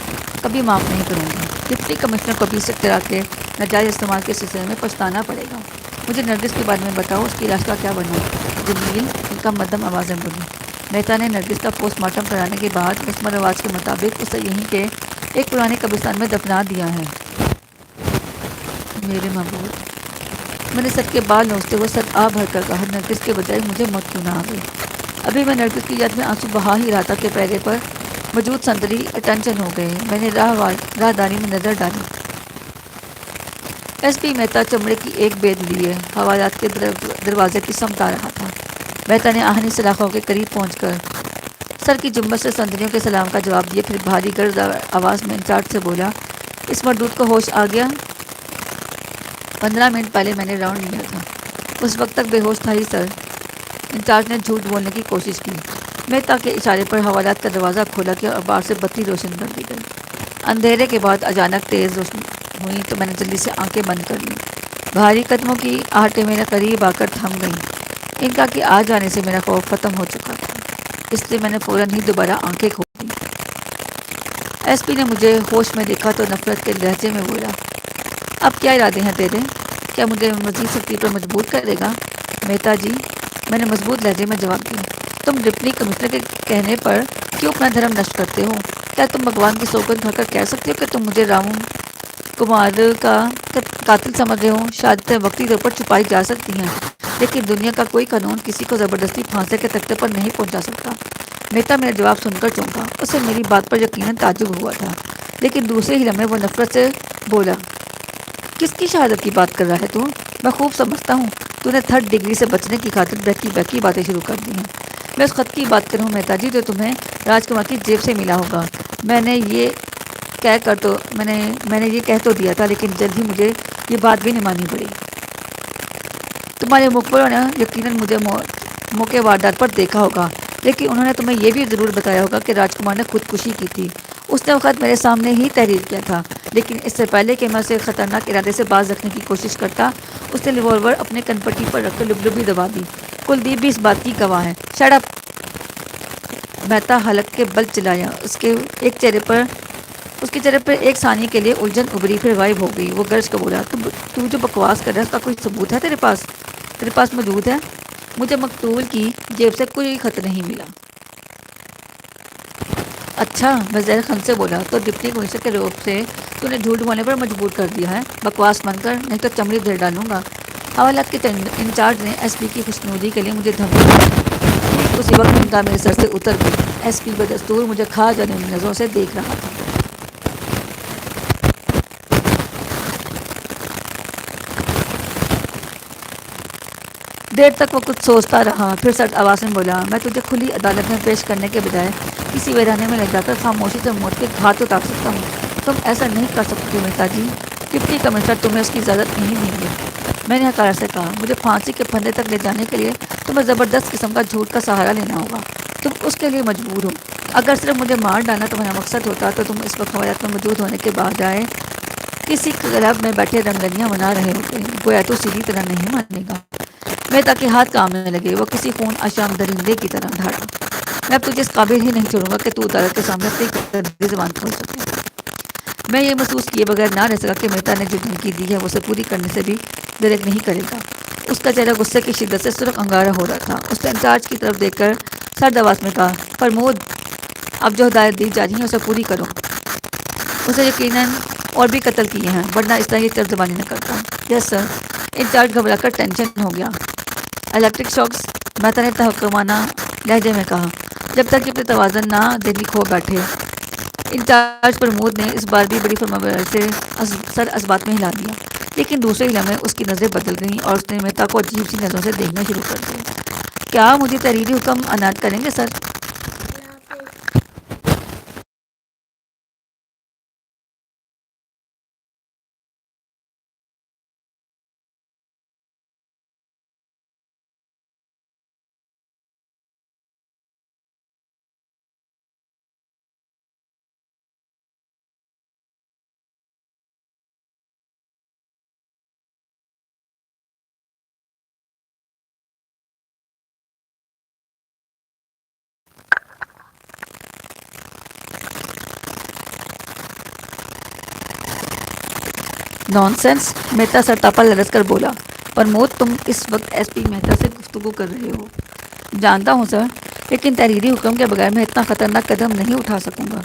کبھی معاف نہیں کروں گی۔ ڈپٹی کمشنر کو بھی اس اختراع کے ناجائز استعمال کے سلسلے میں پچھتانا پڑے گا۔ مجھے نرگس کے بارے میں بتاؤ، اس کی لاش کا کیا بنا؟ جمیل، ان کا مدھم آوازیں بولی، مہتا نے نرگس کا پوسٹ مارٹم کرانے کے بعد رسم و رواج کے مطابق اسے یہیں کے ایک پرانے قبرستان میں دفنا دیا ہے۔ میرے معبود، میں نے سر کے بال نوچتے ہوئے سر آ بھر کر کہا، نرگس کے بجائے مجھے موت کیوں نہ آ گئی؟ ابھی میں نرگس کی یاد میں آنسو بہا ہی رہا تھا کہ پیرے پر موجود سنتری اٹینشن ہو گئے۔ میں نے راہداری میں نظر ڈالی۔ ایس پی مہتا چمڑے کی ایک بید لیے حوالات کے دروازے کی سمت آ رہا تھا۔ مہتا نے آہنی سلاخوں کے قریب پہنچ کر سر کی جنبش سے سنتریوں کے سلام کا جواب دیا، پھر بھاری گرج آواز میں انچارج سے بولا، اس مردود کو ہوش آ گیا؟ 15 منٹ پہلے میں نے راؤنڈ لیا تھا، اس وقت تک بے ہوش تھا ہی سر۔ انچارج نے جھوٹ بولنے کی کوشش کی۔ مہتا کے اشارے پر حوالات کا دروازہ کھولا گیا اور باہر سے بتی روشن کر دی گئی۔ اندھیرے کے بعد اچانک تیز روشنی ہوئی تو میں نے جلدی سے آنکھیں بند کر لیں۔ بھاری قدموں کی آہٹیں میرے قریب آ کر تھم گئیں۔ ان کا کہ آ جانے سے میرا خوف ختم ہو چکا تھا، اس لیے میں نے فوراً ہی دوبارہ آنکھیں کھول دیں۔ ایس پی نے مجھے ہوش میں دیکھا تو نفرت کے لہجے میں بولا، اب کیا ارادے ہیں تیرے؟ کیا مجھے مزید سختی پر مجبور کرے گا؟ مہتا جی، میں نے مضبوط لہجے میں جواب دیا، تم ڈپٹی کمشنر کے کہنے پر کیوں اپنا دھرم نشٹ کرتے ہو؟ کیا تم بھگوان کی سوگند کھا کر کہہ سکتے ہو کہ تم مجھے رام کمار کا قاتل سمجھ رہے ہو؟ شہادتیں وقتی طور پر چھپائی جا سکتی ہیں، لیکن دنیا کا کوئی قانون کسی کو زبردستی پھانسی کے تختے پر نہیں پہنچا سکتا۔ میتا میرا جواب سن کر چونکا۔ اسے میری بات پر یقیناً تعجب ہوا تھا، لیکن دوسرے ہی لمحے وہ نفرت سے بولا، کس کی شہادت کی بات کر رہا ہے تو؟ میں خوب سمجھتا ہوں تو نے 3rd ڈگری سے بچنے کی خاطر بہکی باتیں شروع کر دی ہیں۔ میں اس خط کی بات کروں مہتا جی، جو تمہیں راج کمار کی جیب سے ملا ہوگا۔ میں نے یہ کہہ تو دیا تھا، لیکن جلد ہی مجھے یہ بات بھی نہیں ماننی پڑی۔ تمہارے مخبروں نے یقیناً مجھے موقع واردات پر دیکھا ہوگا، لیکن انہوں نے تمہیں یہ بھی ضرور بتایا ہوگا کہ راج کمار نے خودکشی کی تھی۔ اس نے وہ خط میرے سامنے ہی تحریر کیا تھا، لیکن اس سے پہلے کہ میں اسے خطرناک ارادے سے باز رکھنے کی کوشش کرتا، اس نے ریوالور اپنے کن پٹی پر رکھ کر لبلبی دبا دی۔ کلدیپ بھی اس بات کی گواہ ہے۔ Shut up! مہتا حلق کے بل چلایا۔ اس کے چہرے پر ایک ثانیے کے لیے الجھن ابھری، پھر غائب ہو گئی۔ وہ گرج کر بولا، تو جو بکواس کر رہا ہے اس کا کوئی ثبوت ہے تیرے پاس موجود ہے؟ مجھے مقتول کی جیب سے کوئی خط نہیں ملا۔ اچھا، میں زہر خن سے بولا، تو ڈپٹی کمشنر کے روپ سے تو نے جھوٹ بولنے پر مجبور کر دیا ہے۔ بکواس بند کر، نہیں تو چمڑی دھر ڈالوں گا۔ حوالات کے انچارج نے ایس پی کی خوشنودی کے لیے مجھے دھمکی دی۔ ٹھیک اسی وقت نگاہ میرے سر سے اتر گئی۔ ایس پی بدستور مجھے کھا جانے والی نظروں سے دیکھ رہا تھا۔ دیر تک وہ کچھ سوچتا رہا، پھر سرد آواز میں بولا، میں تجھے کھلی عدالت میں پیش کرنے کے بجائے کسی ویرانے میں لے جا کر خاموشی سے موت کے گھاٹ اتار سکتا ہوں۔ تم ایسا نہیں کر سکتے مہتا جی۔ ڈپٹی کمشنر تمہیں اس کی اجازت نہیں دیں گے۔ میں نے حقارت سے کہا، مجھے پھانسی کے پھندے تک لے جانے کے لیے تمہیں زبردست قسم کا جھوٹ کا سہارا لینا ہوگا۔ تم اس کے لیے مجبور ہو۔ اگر صرف مجھے مار ڈالنا تمہارا مقصد ہوتا تو تم اس وقت حوالات میں موجود ہونے کے بجائے کسی کلب میں بیٹھے رنگنیاں منا رہے ہوتے، گویا تو سیدھی طرح نہیں مانے گا۔ مہتا کے ہاتھ کامنے لگے، وہ کسی خون آشام درندے کی طرح ڈھاڑا۔ میں اب تجھے اس قابل ہی نہیں چھوڑوں گا کہ تو عدالت کے سامنے اپنی گندی زبان کھول سکے۔ میں یہ محسوس کیے بغیر نہ رہ سکا کہ مہتا نے جو دھمکی دی ہے وہ اسے پوری کرنے سے بھی درک نہیں کرے گا۔ اس کا چہرہ غصے کی شدت سے سرخ انگارہ ہو رہا تھا۔ اس نے انچارج کی طرف دیکھ کر سرد آواز میں کہا، پرمود، اب جو ہدایت دی جا رہی ہیں اسے پوری کرو۔ اسے یقیناً اور بھی قتل کیے ہیں، ورنہ اس طرح یہ چرب زبانی نہ کرتا۔ یس سر۔ انچارج گھبرا کر ٹینشن ہو گیا۔ الیکٹرک شاکس، مہتا نے تحقیرانہ لہجے میں کہا، جب تک کہ اپنے توازن نہ دہلی کھو بیٹھے۔ انچارج پرمود نے اس بار بھی بڑی فرمانبرداری سے سر اسبات میں ہلا دیا، لیکن دوسرے ہی لمحے اس کی نظریں بدل گئیں اور اس نے مہتا کو عجیب سی نظروں سے دیکھنا شروع کر دیا۔ کیا مجھے تحریری حکم عنایت کریں گے سر؟ نان سینس، مہتا سرتاپا لرز کر بولا۔ پرمود، تم اس وقت ایس پی مہتا سے گفتگو کر رہے ہو۔ جانتا ہوں سر، لیکن تحریری حکم کے بغیر میں اتنا خطرناک قدم نہیں اٹھا سکوں گا۔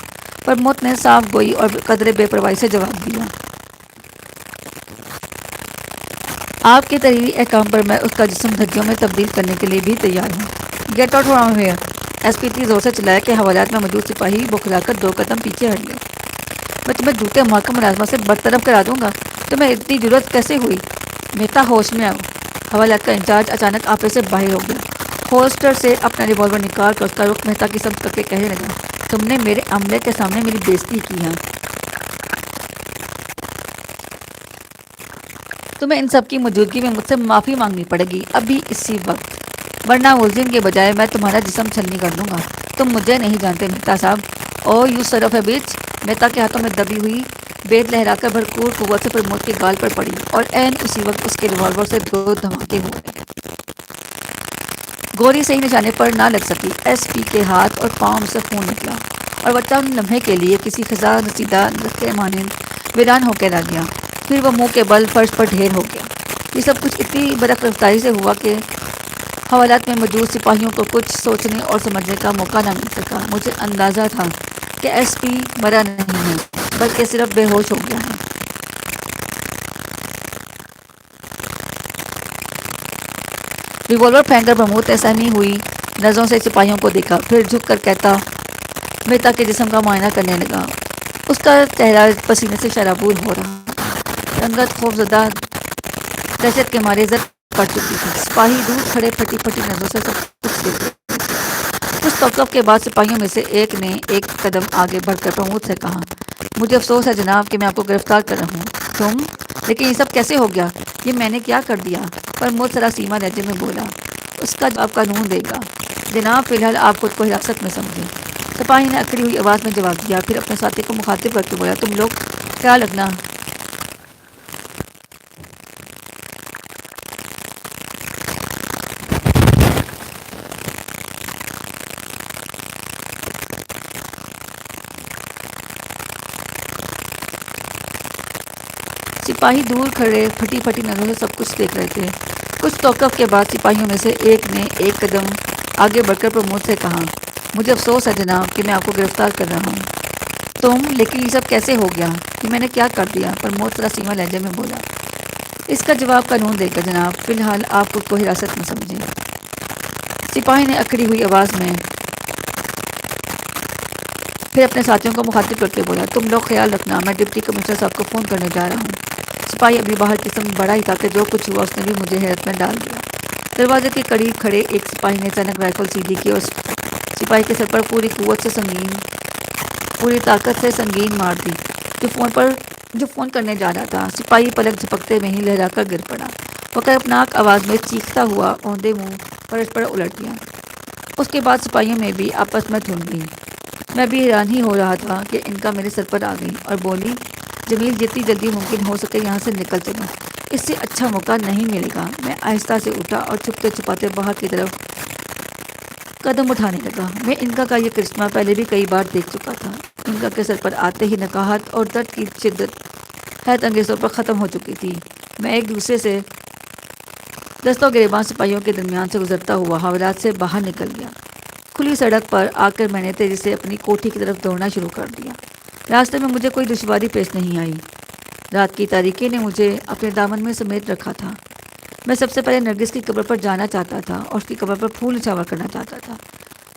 پرمود نے صاف گوئی اور قدرے بے پرواہی سے جواب دیا۔ آپ کے تحریری احکام پر میں اس کا جسم دھجیوں میں تبدیل کرنے کے لیے بھی تیار ہوں۔ Get out from here! S P اتنی زور سے چلایا کہ حوالات میں موجود سپاہی بوکھلا کر 2 قدم پیچھے ہٹ گئے۔ میں تمہیں جھوٹے محکم ملازمت سے برطرف کرا دوں گا۔ تمہیں اتنی ضرورت کیسے ہوئی؟ مہتا، ہوش میں آؤ! حوالات کا انچارج اچانک آپے سے باہر ہو گیا۔ ہولسٹر سے اپنا ریوالور نکال کر اس کا رخ مہتا کی سمت کر کے کہنے لگا، تم نے میرے عملے کے سامنے میری بےزتی کی ہے۔ تمہیں ان سب کی موجودگی میں مجھ سے معافی مانگنی پڑے گی، ابھی اسی وقت، ورنہ اس دن کے بجائے میں تمہارا جسم چھلنی کر دوں گا۔ تم مجھے نہیں جانتے مہتا صاحب۔ او یو سر آف اے بچ! مہتا کے ہاتھوں میں دبی ہوئی بیت لہرا کر بھرپور قوت سے پرمود کے گال پر پڑی اور عین اسی وقت اس کے ریوالور سے 2 دھماکے ہوئے۔ گولی صحیح نشانے پر نہ لگ سکی۔ ایس پی کے ہاتھ اور پاؤں سے خون نکلا اور وہ چند لمحے کے لیے کسی خزاں رسیدہ کے مانند ویران ہو کے رہ گیا، پھر وہ منہ کے بل فرش پر ڈھیر ہو گیا۔ یہ سب کچھ اتنی برق رفتاری سے ہوا کہ حوالات میں موجود سپاہیوں کو کچھ سوچنے اور سمجھنے کا موقع نہ مل سکا۔ مجھے اندازہ تھا کہ ایس پی مرا نہیں ہے بلکہ صرف بے ہوش ہو گیا ہے۔ ریوالور پھینک کر محمود تسلی ہوئی نظروں سے سپاہیوں کو دیکھا، پھر جھک کر کہتا مہتا کے جسم کا معائنہ کرنے لگا۔ اس کا چہرہ پسینے سے شرابور ہو رہا، رنگت خوف زدہ دہشت کے مارے زد پڑ چکی تھی۔ سپاہی دور کھڑے پھٹی پھٹی نظروں سے سب کچھ دیکھ رہے تھے۔ کچھ توقف کے بعد سپاہیوں میں سے ایک نے ایک قدم آگے بڑھ کر پرمود سے کہا، مجھے افسوس ہے جناب کہ میں آپ کو گرفتار کر رہا ہوں۔ تم؟ لیکن یہ سب کیسے ہو گیا؟ یہ میں نے کیا کر دیا؟ پرمود سراسیمہ لہجے میں بولا۔ اس کا جواب قانون دے گا جناب، فی الحال آپ خود کو حراست میں سمجھیں۔ سپاہی نے اکڑی ہوئی آواز میں جواب دیا، پھر اپنے ساتھی کو مخاطب کر کے بولا، تم لوگ خیال رکھنا۔ سپاہی دور کھڑے پھٹی پھٹی نظروں سے سب کچھ دیکھ رہے تھے۔ کچھ توقف کے بعد سپاہیوں میں سے ایک نے ایک قدم آگے بڑھ کر پرمود سے کہا، مجھے افسوس ہے جناب کہ میں آپ کو گرفتار کر رہا ہوں۔ تم؟ لیکن یہ سب کیسے ہو گیا؟ کہ میں نے کیا کر دیا؟ پرمود سراسیمہ لہجے میں بولا۔ اس کا جواب قانون دے گا جناب، فی الحال آپ خود کو حراست میں سمجھیں۔ سپاہی نے اکڑی ہوئی آواز میں پھر اپنے ساتھیوں کو مخاطب کر کے بولا، تم لوگ خیال رکھنا، میں ڈپٹی کمشنر صاحب کو فون کرنے جا رہا ہوں۔ سپاہی ابھی باہر کی سمت بڑھا ہی تھا کہ جو کچھ ہوا اس نے بھی مجھے حیرت میں ڈال دیا۔ دروازے کے قریب کھڑے ایک سپاہی نے اچانک رائفل سیدھی کی اور سپاہی کے سر پر پوری طاقت سے سنگین مار دی، جو فون کرنے جا رہا تھا۔ سپاہی پلک جھپکتے میں ہی لہرا کر گر پڑا۔ وہ کرپناک آواز میں چیختا ہوا اوندے منہ فرش پر الٹ گیا۔ اس کے بعد سپاہیوں میں بھی آپس میں دھن گئی۔ میں بھی حیران ہی ہو رہا تھا کہ ان کا میرے سر پر آ گئی اور بولی، جمیل جتنی جلدی ممکن ہو سکے یہاں سے نکل چلو، اس سے اچھا موقع نہیں ملے گا۔ میں آہستہ سے اٹھا اور چھپتے چھپاتے باہر کی طرف قدم اٹھانے لگا۔ میں انکا کا یہ کرشمہ پہلے بھی کئی بار دیکھ چکا تھا۔ انکا کے سر پر آتے ہی نکاہت اور درد کی شدت حیرت انگیز طور پر ختم ہو چکی تھی۔ میں ایک دوسرے سے دستوں گریباں سپاہیوں کے درمیان سے گزرتا ہوا حوالات سے باہر نکل گیا۔ کھلی سڑک پر آ کر میں نے تیزی سے اپنی کوٹھی کی طرف دوڑنا شروع کر دیا۔ راستے میں مجھے کوئی دشواری پیش نہیں آئی۔ رات کی تاریکی نے مجھے اپنے دامن میں سمیٹ رکھا تھا۔ میں سب سے پہلے نرگس کی قبر پر جانا چاہتا تھا اور اس کی قبر پر پھول نچھاور کرنا چاہتا تھا،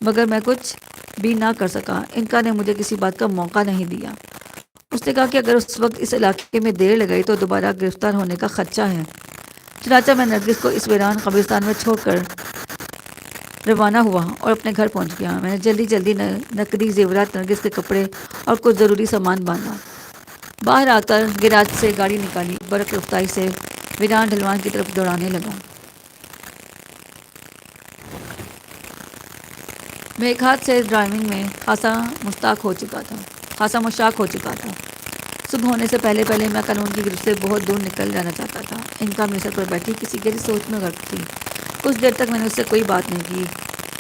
مگر میں کچھ بھی نہ کر سکا۔ انکا نے مجھے کسی بات کا موقع نہیں دیا۔ اس نے کہا کہ اگر اس وقت اس علاقے میں دیر لگائی تو دوبارہ گرفتار ہونے کا خدشہ ہے۔ چنانچہ میں نرگس کو اس ویران قبرستان میں چھوڑ کر روانہ ہوا اور اپنے گھر پہنچ گیا۔ میں نے جلدی نقدی زیورات، نرگس کے کپڑے اور کچھ ضروری سامان باندھا۔ باہر آ کر گیراج سے گاڑی نکالی، برق رفتاری سے ویران ڈھلوان کی طرف دوڑانے لگا۔ میں ایک ہاتھ سے ڈرائیونگ میں خاصا مشتاق ہو چکا تھا۔ صبح ہونے سے پہلے میں قانون کی گرفت سے بہت دور نکل جانا چاہتا تھا۔ انکا میرے سر پر بیٹھی کسی گہری سوچ میں غرق تھی۔ کچھ دیر تک میں نے اس سے کوئی بات نہیں کی۔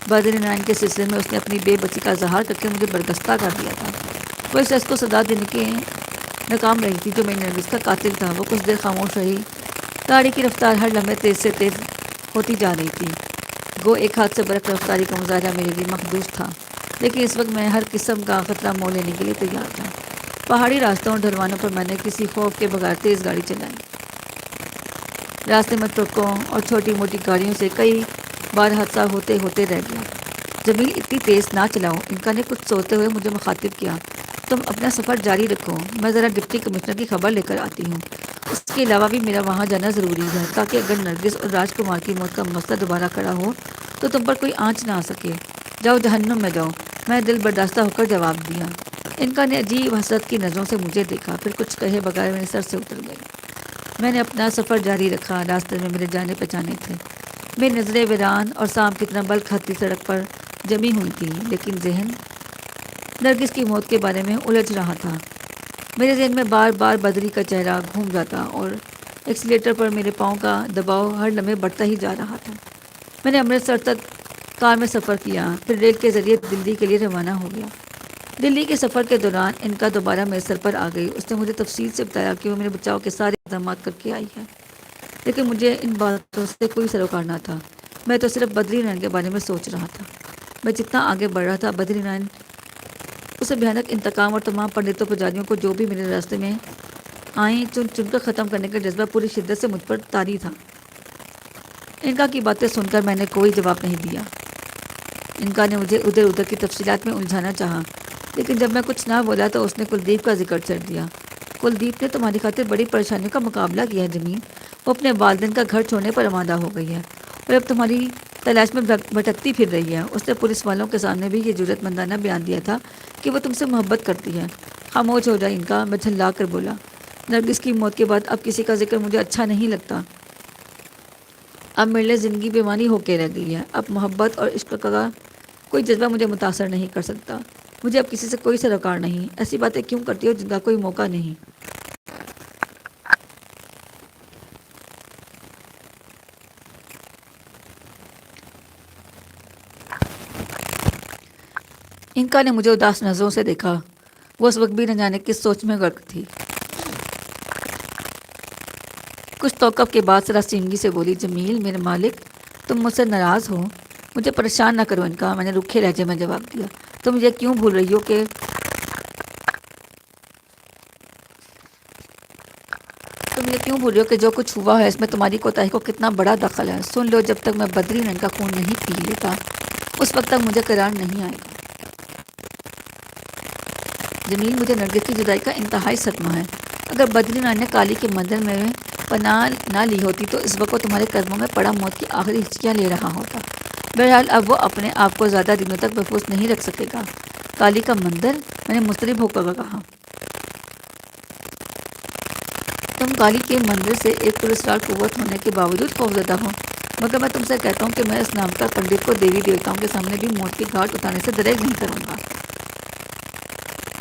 بدر نائن کے سلسلے میں اس نے اپنی بے بسی کا اظہار کر کے مجھے برگستہ کر دیا تھا۔ وہ اس شخص کو سزا دینے کے ناکام رہی تھی جو میری نرگس کا قاتل تھا۔ وہ کچھ دیر خاموش رہی۔ گاڑی کی رفتار ہر لمحے تیز سے تیز ہوتی جا رہی تھی۔ گو ایک ہاتھ سے برق رفتاری کا مظاہرہ میرے لیے مخدوش تھا، لیکن اس وقت میں ہر قسم کا خطرہ مول لینے کے لیے تیار تھا۔ پہاڑی راستوں اور ڈھلوانوں پر میں نے کسی خوف کے بغیر تیز گاڑی چلائی۔ راستے میں ٹرکوں اور چھوٹی موٹی گاڑیوں سے کئی بار حادثہ ہوتے رہ گیا۔ جمیل اتنی تیز نہ چلاؤ، انکا نے کچھ سوچتے ہوئے مجھے مخاطب کیا۔ تم اپنا سفر جاری رکھو، میں ذرا ڈپٹی کمشنر کی خبر لے کر آتی ہوں۔ اس کے علاوہ بھی میرا وہاں جانا ضروری ہے تاکہ اگر نرگس اور راج کمار کی موت کا مسئلہ دوبارہ کھڑا ہو تو تم پر کوئی آنچ نہ آ سکے۔ جاؤ جہنم میں جاؤ، میں دل برداشتہ ہو کر جواب دیا۔ انکا نے عجیب حسرت کی نظروں سے مجھے دیکھا، پھر کچھ کہے بغیر میرے سر سے اتر گئی۔ میں نے اپنا سفر جاری رکھا۔ راستے میں میرے جانے پہچانے تھے۔ میری نظریں ویران اور سام کی طرح بل کھاتی سڑک پر جمی ہوئی تھی، لیکن ذہن نرگس کی موت کے بارے میں الجھ رہا تھا۔ میرے ذہن میں بار بار بدری کا چہرہ گھوم جاتا اور ایکسیلیٹر پر میرے پاؤں کا دباؤ ہر لمحے بڑھتا ہی جا رہا تھا۔ میں نے امرتسر تک کار میں سفر کیا، پھر ریل کے ذریعے دلی کے لیے روانہ ہو گیا۔ دلی کے سفر کے دوران انکا دوبارہ میرے سر پر آ گئی۔ اس نے مجھے تفصیل سے بتایا کہ وہ میرے بچاؤ کے سارے اقدامات کر کے آئی ہے، لیکن مجھے ان باتوں سے کوئی سروکار نہ تھا۔ میں تو صرف بدری نائن کے بارے میں سوچ رہا تھا۔ میں جتنا آگے بڑھ رہا تھا، بدری نائن اس سے بھیانک انتقام اور تمام پنڈتوں پجاریوں کو جو بھی میرے راستے میں آئیں چن چن کر ختم کرنے کا جذبہ پوری شدت سے مجھ پر طاری تھا۔ انکا کی باتیں سن کر میں نے کوئی جواب نہیں دیا۔ انکا نے مجھے ادھر ادھر کی تفصیلات میں الجھانا چاہا، لیکن جب میں کچھ نہ بولا تو اس نے کلدیپ کا ذکر چھیڑ دیا۔ کلدیپ نے تمہاری خاطر بڑی پریشانیوں کا مقابلہ کیا ہے جمیل۔ وہ اپنے والدین کا گھر چھوڑنے پر آمادہ ہو گئی ہے اور اب تمہاری تلاش میں بھٹکتی پھر رہی ہے۔ اس نے پولیس والوں کے سامنے بھی یہ جرأت مندانہ بیان دیا تھا کہ وہ تم سے محبت کرتی ہے۔ خاموش ہو جائے انکا، میں جھلا کر بولا۔ نرگس کی موت کے بعد اب کسی کا ذکر مجھے اچھا نہیں لگتا۔ اب میرے لیے زندگی بیمانی ہو کے رہ گئی ہے۔ اب محبت اور عشق کا کوئی جذبہ مجھے متاثر نہیں کر سکتا۔ مجھے اب کسی سے کوئی سروکار نہیں۔ ایسی باتیں کیوں کرتی ہو جن کا کوئی موقع نہیں؟ انکا نے مجھے اداس نظروں سے دیکھا۔ وہ اس وقت بھی نہ جانے کس سوچ میں غرق تھی۔ کچھ توقف کے بعد ذرا سنگی سے بولی، جمیل میرے مالک، تم مجھ سے ناراض ہو؟ مجھے پریشان نہ کرو انکا، میں نے روکھے لہجے میں جواب دیا۔ تم یہ کیوں بھول رہی ہو کہ جو کچھ ہوا ہے اس میں تمہاری کوتاہی کو کتنا بڑا دخل ہے؟ سن لو، جب تک میں بدری نین کا خون نہیں پی لیتا اس وقت تک مجھے قرار نہیں آئے گا۔ جمیل، مجھے نرگس کی جدائی کا انتہائی صدمہ ہے۔ اگر بدری نین نے کالی کے مندر میں پناہ نہ لی ہوتی تو اس وقت وہ تمہارے قدموں میں پڑا موت کی آخری ہچکیاں لے رہا ہوتا۔ بہرحال اب وہ اپنے آپ کو زیادہ دنوں تک محفوظ نہیں رکھ سکے گا۔ کالی کا مندر؟ میں نے مضطرب ہو کر کہا۔ تم کالی کے مندر سے ایک پراسرار قوت ہونے کے باوجود خوفزدہ ہو، مگر میں تم سے کہتا ہوں کہ میں اس نام کا پنڈت کو دیوی دیوتاؤں کے سامنے بھی موت کی گھاٹ اتارنے سے دریغ نہیں کروں گا۔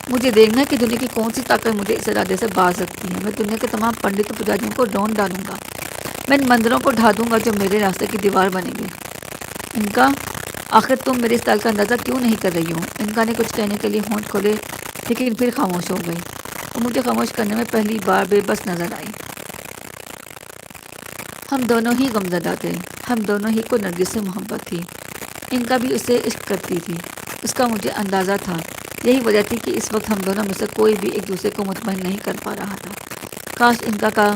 مجھے دیکھنا ہے کہ دنیا کی کون سی طاقت مجھے اس ارادے سے باز رکھتی ہے۔ میں دنیا کے تمام پنڈتوں پجاریوں کو ڈھونڈ ڈالوں گا۔ میں ان مندروں کو ڈھا دوں گا جو میرے راستے کی دیوار بنے گے۔ انکا، آخر تم میرے اس تال کا اندازہ کیوں نہیں کر رہی ہو؟ انکا نے کچھ کہنے کے لیے ہونٹ کھولے، لیکن پھر خاموش ہو گئی۔ وہ مجھے خاموش کرنے میں پہلی بار بے بس نظر آئی۔ ہم دونوں ہی غمزدہ تھے۔ ہم دونوں ہی کو نرگس سے محبت تھی۔ انکا بھی اسے عشق کرتی تھی، اس کا مجھے اندازہ تھا۔ یہی وجہ تھی کہ اس وقت ہم دونوں میں سے کوئی بھی ایک دوسرے کو مطمئن نہیں کر پا رہا تھا۔ کاش انکا کا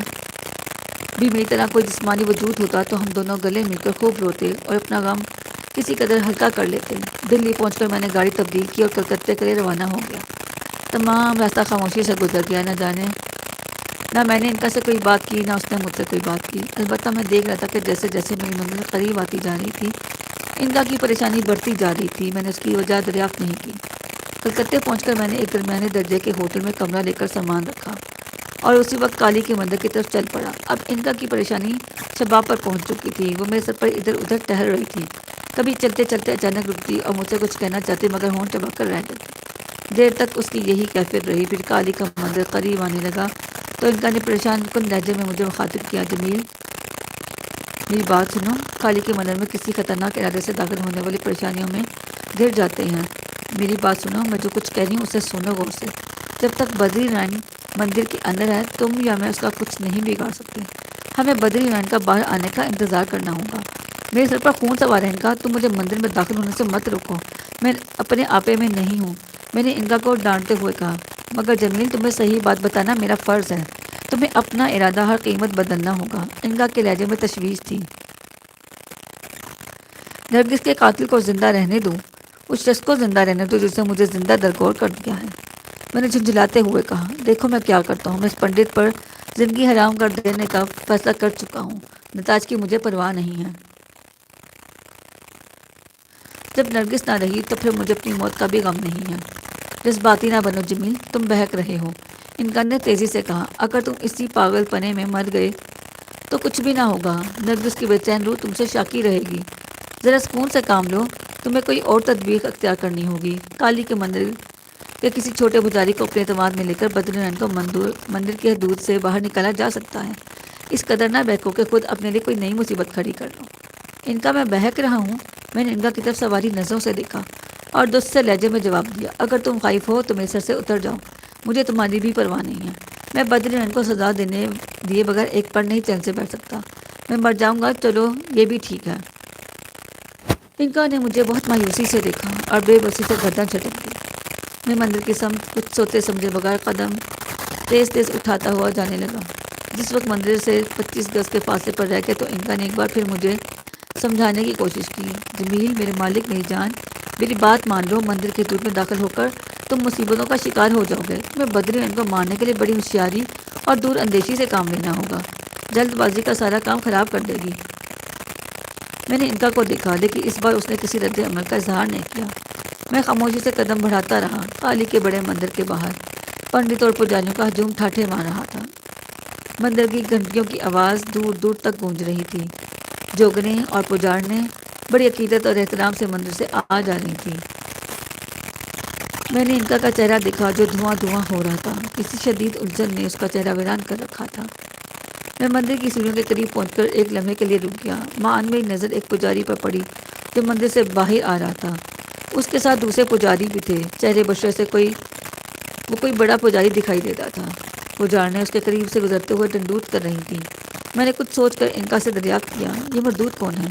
بھی میری طرح کوئی جسمانی وجود ہوتا تو ہم دونوں گلے مل کر خوب روتے اور اپنا غم کسی قدر ہلکا کر لیتے۔ دلی پہنچ کر میں نے گاڑی تبدیل کی اور کلکتے کے لیے روانہ ہو گیا۔ تمام راستہ خاموشی سے گزر گیا۔ نہ میں نے انکا سے کوئی بات کی، نہ اس نے مجھ سے کوئی بات کی۔ البتہ میں دیکھ رہا تھا کہ جیسے جیسے میری منزل قریب آتی جا رہی تھی انکا کی پریشانی بڑھتی جا رہی تھی۔ میں نے اس کی وجہ دریافت نہیں کی۔ کلکتے پہنچ کر میں نے ایک درمیانے درجے کے ہوٹل میں کمرہ لے کر سامان رکھا اور اسی وقت کالی کے مندر کی طرف چل پڑا۔ اب انکا کی پریشانی شباب پر پہنچ چکی تھی۔ وہ میرے سر پر ادھر ادھر ٹہل رہی تھی، کبھی چلتے چلتے اچانک رکتی اور مجھ سے کچھ کہنا چاہتی مگر ہونٹ چبا کر رہ جاتی۔ دیر تک اس کی یہی کیفیت رہی۔ پھر کالی کا مندر قریب آنے لگا تو انکا نے پریشان کن لہجے میں مجھے مخاطب کیا، جمیل میری بات سنو۔ کالی کے مندر میں کسی خطرناک ارادے سے داخل ہونے والی پریشانیوں میں گر جاتے ہیں۔ میری بات سنو، میں جو کچھ کہہ رہی ہوں اسے سنو غور سے۔ جب تک بدری نین مندر کے اندر ہے تم یا میں اس کا کچھ نہیں بگاڑ سکتے۔ ہمیں بدری نین کا باہر آنے کا انتظار کرنا ہوگا۔ میرے سر پر خون سوار ہے انکا، تم مجھے مندر میں داخل ہونے سے مت روکو۔ میں اپنے آپے میں نہیں ہوں، میں نے انکا کو ڈانٹتے ہوئے کہا۔ مگر جمیل، تمہیں صحیح بات بتانا میرا فرض ہے۔ تمہیں اپنا ارادہ ہر قیمت بدلنا ہوگا۔ انکا کے لہجے میں تشویش تھی۔ نرگس کے قاتل کو زندہ رہنے دو، اس شخص کو زندہ رہنے دو جس نے مجھے زندہ درگور کر دیا ہے۔ میں نے جھنجھلاتے ہوئے کہا، دیکھو میں کیا کرتا ہوں۔ میں اس پنڈت پر زندگی حرام کر دینے کا فیصلہ کر چکا ہوں۔ نتائج کی مجھے پرواہ نہیں ہے۔ جب نرگس نہ رہی تو پھر مجھے اپنی موت کا بھی غم نہیں ہے۔ جذباتی نہ بنو جمیل، تم بہک رہے ہو۔ انکا نے تیزی سے کہا، اگر تم اسی پاگل پنے میں مر گئے تو کچھ بھی نہ ہوگا۔ نرگس کی بے چین روح تم سے شاکی رہے گی۔ ذرا سکون سے کام لو، تمہیں کوئی اور تدبیر اختیار کرنی ہوگی۔ کالی کے مندر کے کسی چھوٹے پجاری کو اپنے اعتماد میں لے کر بدری نین کو مندر کے حدود سے باہر نکالا جا سکتا ہے۔ اس قدر نہ بہکو کہ خود اپنے لیے کوئی نئی مصیبت کھڑی کر لو۔ انکا، میں بہک رہا ہوں؟ میں نے انکا کی طرف سواری نظروں سے دیکھا اور دوست سے لہجے میں جواب دیا، اگر تم خائف ہو تو میرے سر سے اتر جاؤ، مجھے تمہاری بھی پرواہ نہیں ہے۔ میں بدری نین کو سزا دیے بغیر ایک پل نہیں چین سے بیٹھ سکتا۔ میں مر جاؤں گا، چلو یہ بھی ٹھیک ہے۔ انکا نے مجھے بہت مایوسی سے دیکھا اور بے بسی سے گردن جھٹک دی۔ میں مندر کی سمت کچھ سوتے سمجھے بغیر قدم تیز تیز اٹھاتا ہوا جانے لگا۔ جس وقت مندر سے 25 گز کے فاصلے پر رہ کے تو ان کا نے ایک بار پھر مجھے سمجھانے کی کوشش کی۔ جمیل، میرے مالک میری جان، میری بات مان لو، مندر کے دور میں داخل ہو کر تم مصیبتوں کا شکار ہو جاؤ گے۔ تمہیں بدری ان کو مارنے کے لیے بڑی ہوشیاری اور دور اندیشی سے کام لینا ہوگا۔ جلد بازی کا سارا کام خراب کر دے گی۔ میں نے انکا کو دیکھا، لیکن اس بار اس نے کسی رد عمل کا اظہار نہیں کیا۔ میں خاموشی سے قدم بڑھاتا رہا۔ کالی کے بڑے مندر کے باہر پنڈت اور پجاریوں کا ہجوم ٹھاٹھے مار رہا تھا۔ مندر کی گھنٹیوں کی آواز دور دور تک گونج رہی تھی۔ جوگنے اور پجارنے بڑی عقیدت اور احترام سے مندر سے آ جا رہی تھی۔ میں نے انکا کا چہرہ دیکھا جو دھواں دھواں ہو رہا تھا۔ کسی شدید الجھن نے اس کا چہرہ ویران کر رکھا تھا۔ میں مندر کی سیڑھیوں کے قریب پہنچ کر ایک لمحے کے لیے رک گیا۔ مان میری نظر ایک پجاری پر پڑی جو مندر سے باہر آ رہا تھا۔ اس کے ساتھ دوسرے پجاری بھی تھے۔ چہرے بشرے سے کوئی بڑا پجاری دکھائی دیتا تھا۔ پجارنے اس کے قریب سے گزرتے ہوئے ڈنڈوت کر رہی تھی۔ میں نے کچھ سوچ کر انکا سے دریافت کیا، یہ مردود کون ہے؟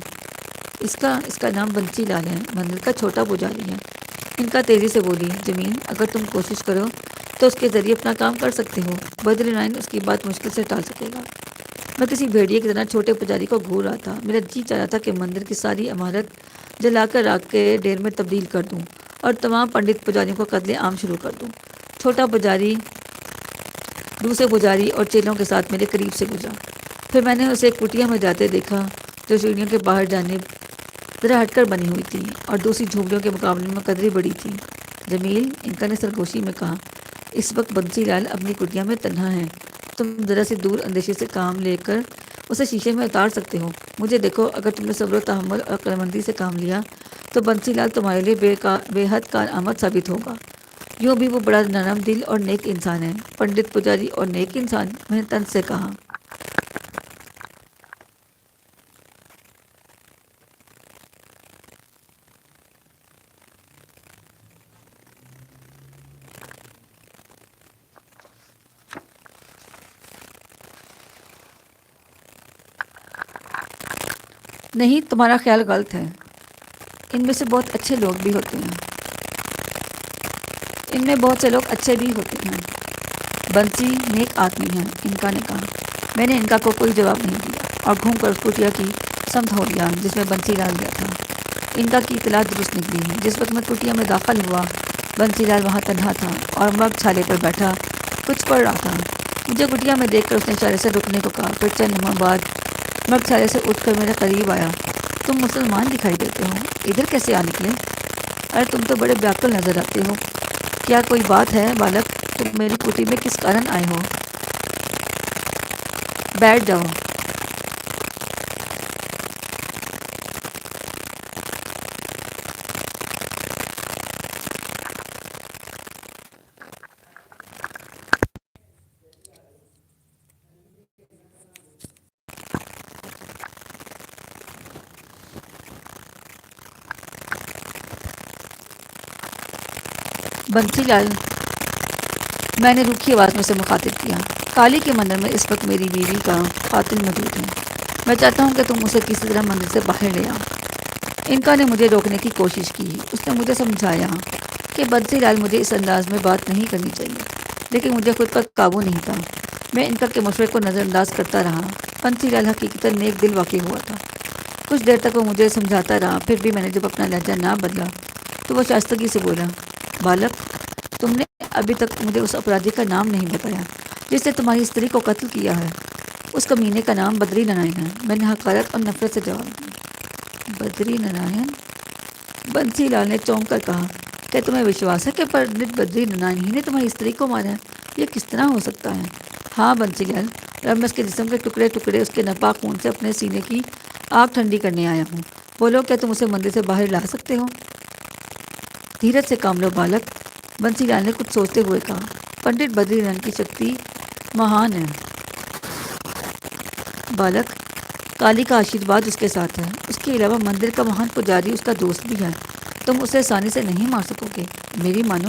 اس کا نام بنسی لال ہے، مندر کا چھوٹا پجاری ہے۔ انکا تیزی سے بولی، جمین، اگر تم کوشش کرو تو اس کے ذریعے اپنا کام کر سکتے ہو۔ بدری نرائن اس کی بات مشکل سے ٹال سکے گا۔ میں کسی بھیڑیے کی طرح چھوٹے پجاری کو گھور رہا تھا۔ میرا جی چاہ رہا تھا کہ مندر کی ساری عمارت جلا کر راکھ کے ڈھیر میں تبدیل کر دوں اور تمام پنڈت پجاریوں کو قتل عام شروع کر دوں۔ چھوٹا پجاری دوسرے پجاری اور چیلوں کے ساتھ میرے قریب سے گزرا۔ پھر میں نے اسے ایک کٹیا میں جاتے دیکھا جو سیڑھیوں کے باہر جانب ذرا ہٹ کر بنی ہوئی تھی اور دوسری جھوپڑیوں کے مقابلے میں قدرے بڑی تھی۔ جمیل، انکا نے سرگوشی میں کہا، اس وقت بنسی لال اپنی کٹیا میں تنہا ہے۔ تم ذرا سی دور اندیشی سے کام لے کر اسے شیشے میں اتار سکتے ہو۔ مجھے دیکھو، اگر تم نے صبر و تحمل اور عقلمندی سے کام لیا تو بنسی لال تمہارے لیے بے حد کارآمد ثابت ہوگا۔ یوں بھی وہ بڑا نرم دل اور نیک انسان ہے۔ پنڈت پجاری اور نیک انسان، میں نے طنز سے کہا۔ نہیں، تمہارا خیال غلط ہے۔ ان میں سے بہت اچھے لوگ بھی ہوتے ہیں۔ ان میں بہت سے لوگ اچھے بھی ہوتے ہیں۔ بنسی نیک آدمی ہے، انکا نے کہا۔ میں نے انکا کو کوئی جواب نہیں دیا اور گھوم کر اس کٹیا کی سمت ہو گیا جس میں بنسی لال گیا تھا۔ انکا کی اطلاع درست نکلی۔ جس وقت میں کٹیا میں داخل ہوا، بنسی لال وہاں تنہا تھا اور مرگ چھالے پر بیٹھا کچھ پڑھ رہا تھا۔ مجھے کٹیا میں دیکھ کر اس نے اشارے سے رکنے کو کہا۔ پھر چند لمحوں بعد مرگ چھالے سے اٹھ کر میرے قریب آیا۔ تم مسلمان دکھائی دیتے ہو، ادھر کیسے آ نکلے؟ ارے تم تو بڑے بیعقل نظر آتے ہو۔ کیا کوئی بات ہے بالک؟ تم میری کٹی میں کس کارن آئے ہو؟ بیٹھ جاؤ۔ بنسی لال، میں نے روکھی آواز میں اسے مخاطب کیا، کالی کے مندر میں اس وقت میری بیوی کا قاتل موجود ہے۔ میں چاہتا ہوں کہ تم اسے کسی طرح مندر سے باہر لے آؤ۔ انکا نے مجھے روکنے کی کوشش کی۔ اس نے مجھے سمجھایا کہ بنسی لال مجھے اس انداز میں بات نہیں کرنی چاہیے، لیکن مجھے خود پر قابو نہیں تھا۔ میں انکا کے مشورے کو نظر انداز کرتا رہا۔ بنسی لال حقیقتاً نیک دل واقع ہوا تھا۔ کچھ دیر تک وہ مجھے سمجھاتا رہا، پھر بھی میں نے جب اپنا لہجہ نہ بدلا تو وہ شائستگی سے بولا، بالک، تم نے ابھی تک مجھے اس اپرادھی کا نام نہیں بتایا جس نے تمہاری استری کو قتل کیا ہے۔ اس کمینے کا نام بدری نرائن ہے۔ میں نے حقارت اور نفرت سے جواب دیا۔ بدری نرائن؟ بنسی لال نے چونک کر کہا، کیا تمہیں وشواس ہے کہ پنڈت بدری نرائن ہی نے تمہاری استری کو مارا ہے؟ یہ کس طرح ہو سکتا ہے؟ ہاں بنسی لال، میں اس کے جسم کے ٹکڑے ٹکڑے اس کے ناپاک خون سے اپنے سینے کی آگ ٹھنڈی کرنے آیا ہوں۔ بولو، کیا تم اسے مندر سے باہر لا سکتے ہو؟ دھیرج سے کام لو بالک، بنسی لال نے کچھ سوچتے ہوئے کہا۔ پنڈت بدری نرائن کی شکتی مہان ہے بالک، کالی کا آشیرواد اس کے ساتھ ہے۔ اس کے علاوہ مندر کا مہان پجاری اس کا دوست بھی ہے۔ تم اسے آسانی سے نہیں مار سکو گے۔ میری مانو،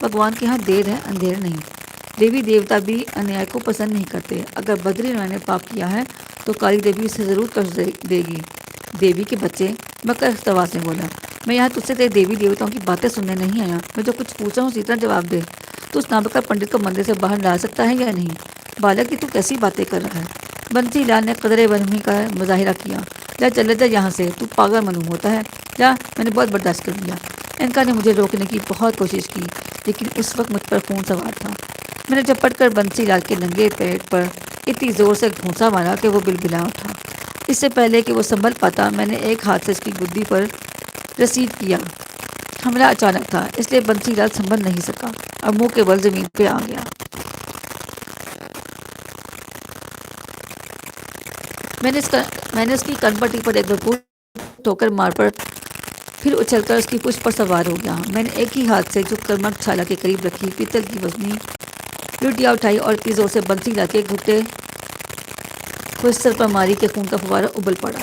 بھگوان کے ہاں دیر ہے، اندھیر نہیں۔ دیوی دیوتا بھی انیائے کو پسند نہیں کرتے۔ اگر بدری نرائن نے پاپ کیا ہے تو کالی دیوی اسے ضرور قرض دے گی۔ دیوی کے بچے، میں کر اختواس میں بولا، میں یہاں تجھ سے تیرے دیوی دیوتاؤں کی باتیں سننے نہیں آیا. میں جو کچھ پوچھ رہا ہوں اسی طرح جواب دے. تو اس نابکا پنڈت کو مندر سے باہر لا سکتا ہے یا نہیں؟ بالک کی تو کیسی باتیں کر رہا ہے؟ بنسی لال نے قدرے برہمی کا مظاہرہ کیا. جا چلے جا یہاں سے، تو پاگل معلوم ہوتا ہے. جا. میں نے بہت برداشت کر لیا. انکا نے مجھے روکنے کی بہت کوشش کی، لیکن اس وقت مجھ پر خون سوار تھا. میں نے جھپٹ کر بنسی لال کے ننگے پیٹ پر اتنی زور سے گھونسا مارا کہ وہ بلبلا اٹھا. اس سے پہلے کہ وہ سنبھل پاتا، میں نے ایک ہاتھ سے اس کی گدی پر رسید کیا. حملہ اچانک تھا، اس لیے بنسی لال سنبھل نہیں سکا اور منہ کے بل زمین پہ آ گیا. میں نے اس کی کن پٹی پر ایک بھرپور ٹھوکر مار پر پھر اچھل کر اس کی پشت پر سوار ہو گیا. میں نے ایک ہی ہاتھ سے جھک کر مرگ چھالا کے قریب رکھی پیتل کی وزنی لوٹیا اٹھائی اور اتنی زور سے بنسی لا کے گھٹے کو اس سر پر ماری کہ خون کا فوارہ ابل پڑا.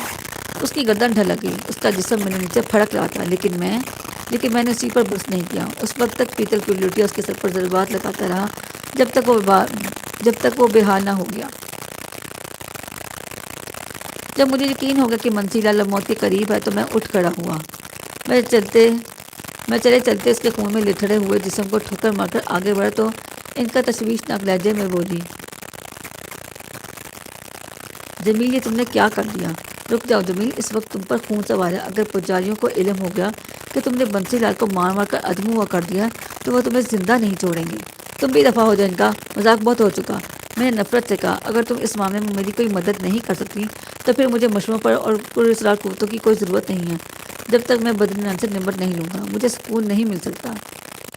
اس کی گردن ڈھلک گئی. اس کا جسم میرے نیچے پھڑک رہا تھا، لیکن میں نے اسی پر بس نہیں کیا. اس وقت تک پیتل کی لوٹیا اس کے سر پر ضربات لگاتا رہا جب تک وہ بے حال نہ ہو گیا. جب مجھے یقین ہو گیا کہ منسی لال موت کے قریب ہے تو میں اٹھ کھڑا ہوا. میں چلے چلتے اس کے خون میں لتھڑے ہوئے جسم کو ٹھوکر مار کر آگے بڑھا تو ان کا تشویشناک لہجے میں بولی، جمیل، یہ تم نے کیا کر دیا؟ رک جاؤ جمیل، اس وقت تم پر خون سوار ہے. اگر پجاریوں کو علم ہو گیا کہ تم نے بنسی لال کو مار مار کر ادمو ہوا کر دیا تو وہ تمہیں زندہ نہیں چھوڑیں گے. تم بھی دفع ہو جائے، ان کا مذاق بہت ہو چکا. میں نے نفرت سے کہا، اگر تم اس معاملے میں میری کوئی مدد نہیں کر سکتی تو پھر مجھے مشوروں پر اور پراسرار قوتوں کی کوئی ضرورت نہیں ہے. جب تک میں بدری نان سے نمٹ نہیں لوں گا مجھے سکون نہیں مل سکتا.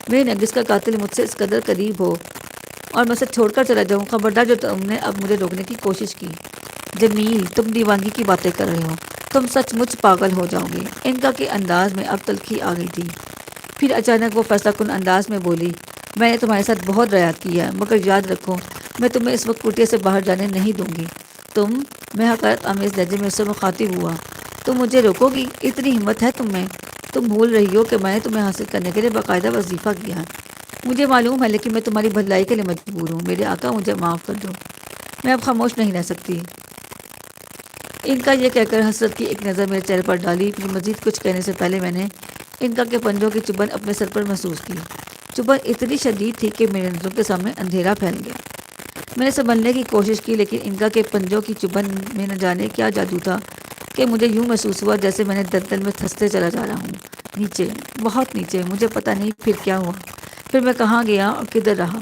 میرے نرگس کا قاتل مجھ سے اس قدر قریب ہو اور میں اسے چھوڑ کر چلا جاؤں. خبردار جو تم نے اب مجھے روکنے کی کوشش کی. جمیل، تم دیوانگی کی باتیں کر رہے ہو. تم سچ مچ پاگل ہو جاؤ گے. انکا کے انداز میں اب تلخی آ گئی تھی. پھر اچانک وہ فیصلہ کن انداز میں بولی، میں نے تمہارے ساتھ بہت رعایت کی ہے، مگر یاد رکھو میں تمہیں اس وقت کٹیا سے باہر جانے نہیں دوں گی. میں حقارت آمیز لہجے میں اس سے مخاطب ہوا، تم مجھے روکو گی؟ اتنی ہمت ہے تم میں؟ تم بھول رہی ہو کہ میں نے تمہیں حاصل کرنے کے لیے باقاعدہ وظیفہ کیا ہے. مجھے معلوم ہے، لیکن میں تمہاری بھلائی کے لیے مجبور ہوں. میرے آقا، مجھے معاف کر دو. میں اب خاموش نہیں رہ سکتی. ان کا یہ کہہ کر حسرت کی ایک نظر میرے چہرے پر ڈالی. پھر مزید کچھ کہنے سے پہلے میں نے انکا کے پنجوں کی چبھن اپنے سر پر محسوس کی. چبھن اتنی شدید تھی کہ میرے نظروں کے سامنے اندھیرا پھیل گیا. میں نے سنبھلنے کی کوشش کی، لیکن انکا کے پنجوں کی چبھن میں نہ جانے کیا جادو تھا کہ مجھے یوں محسوس ہوا جیسے میں نے دلدل میں دھنستے چلا جا رہا ہوں. نیچے، بہت نیچے. مجھے پتہ نہیں پھر کیا ہوا، پھر میں کہاں گیا اور کدھر رہا.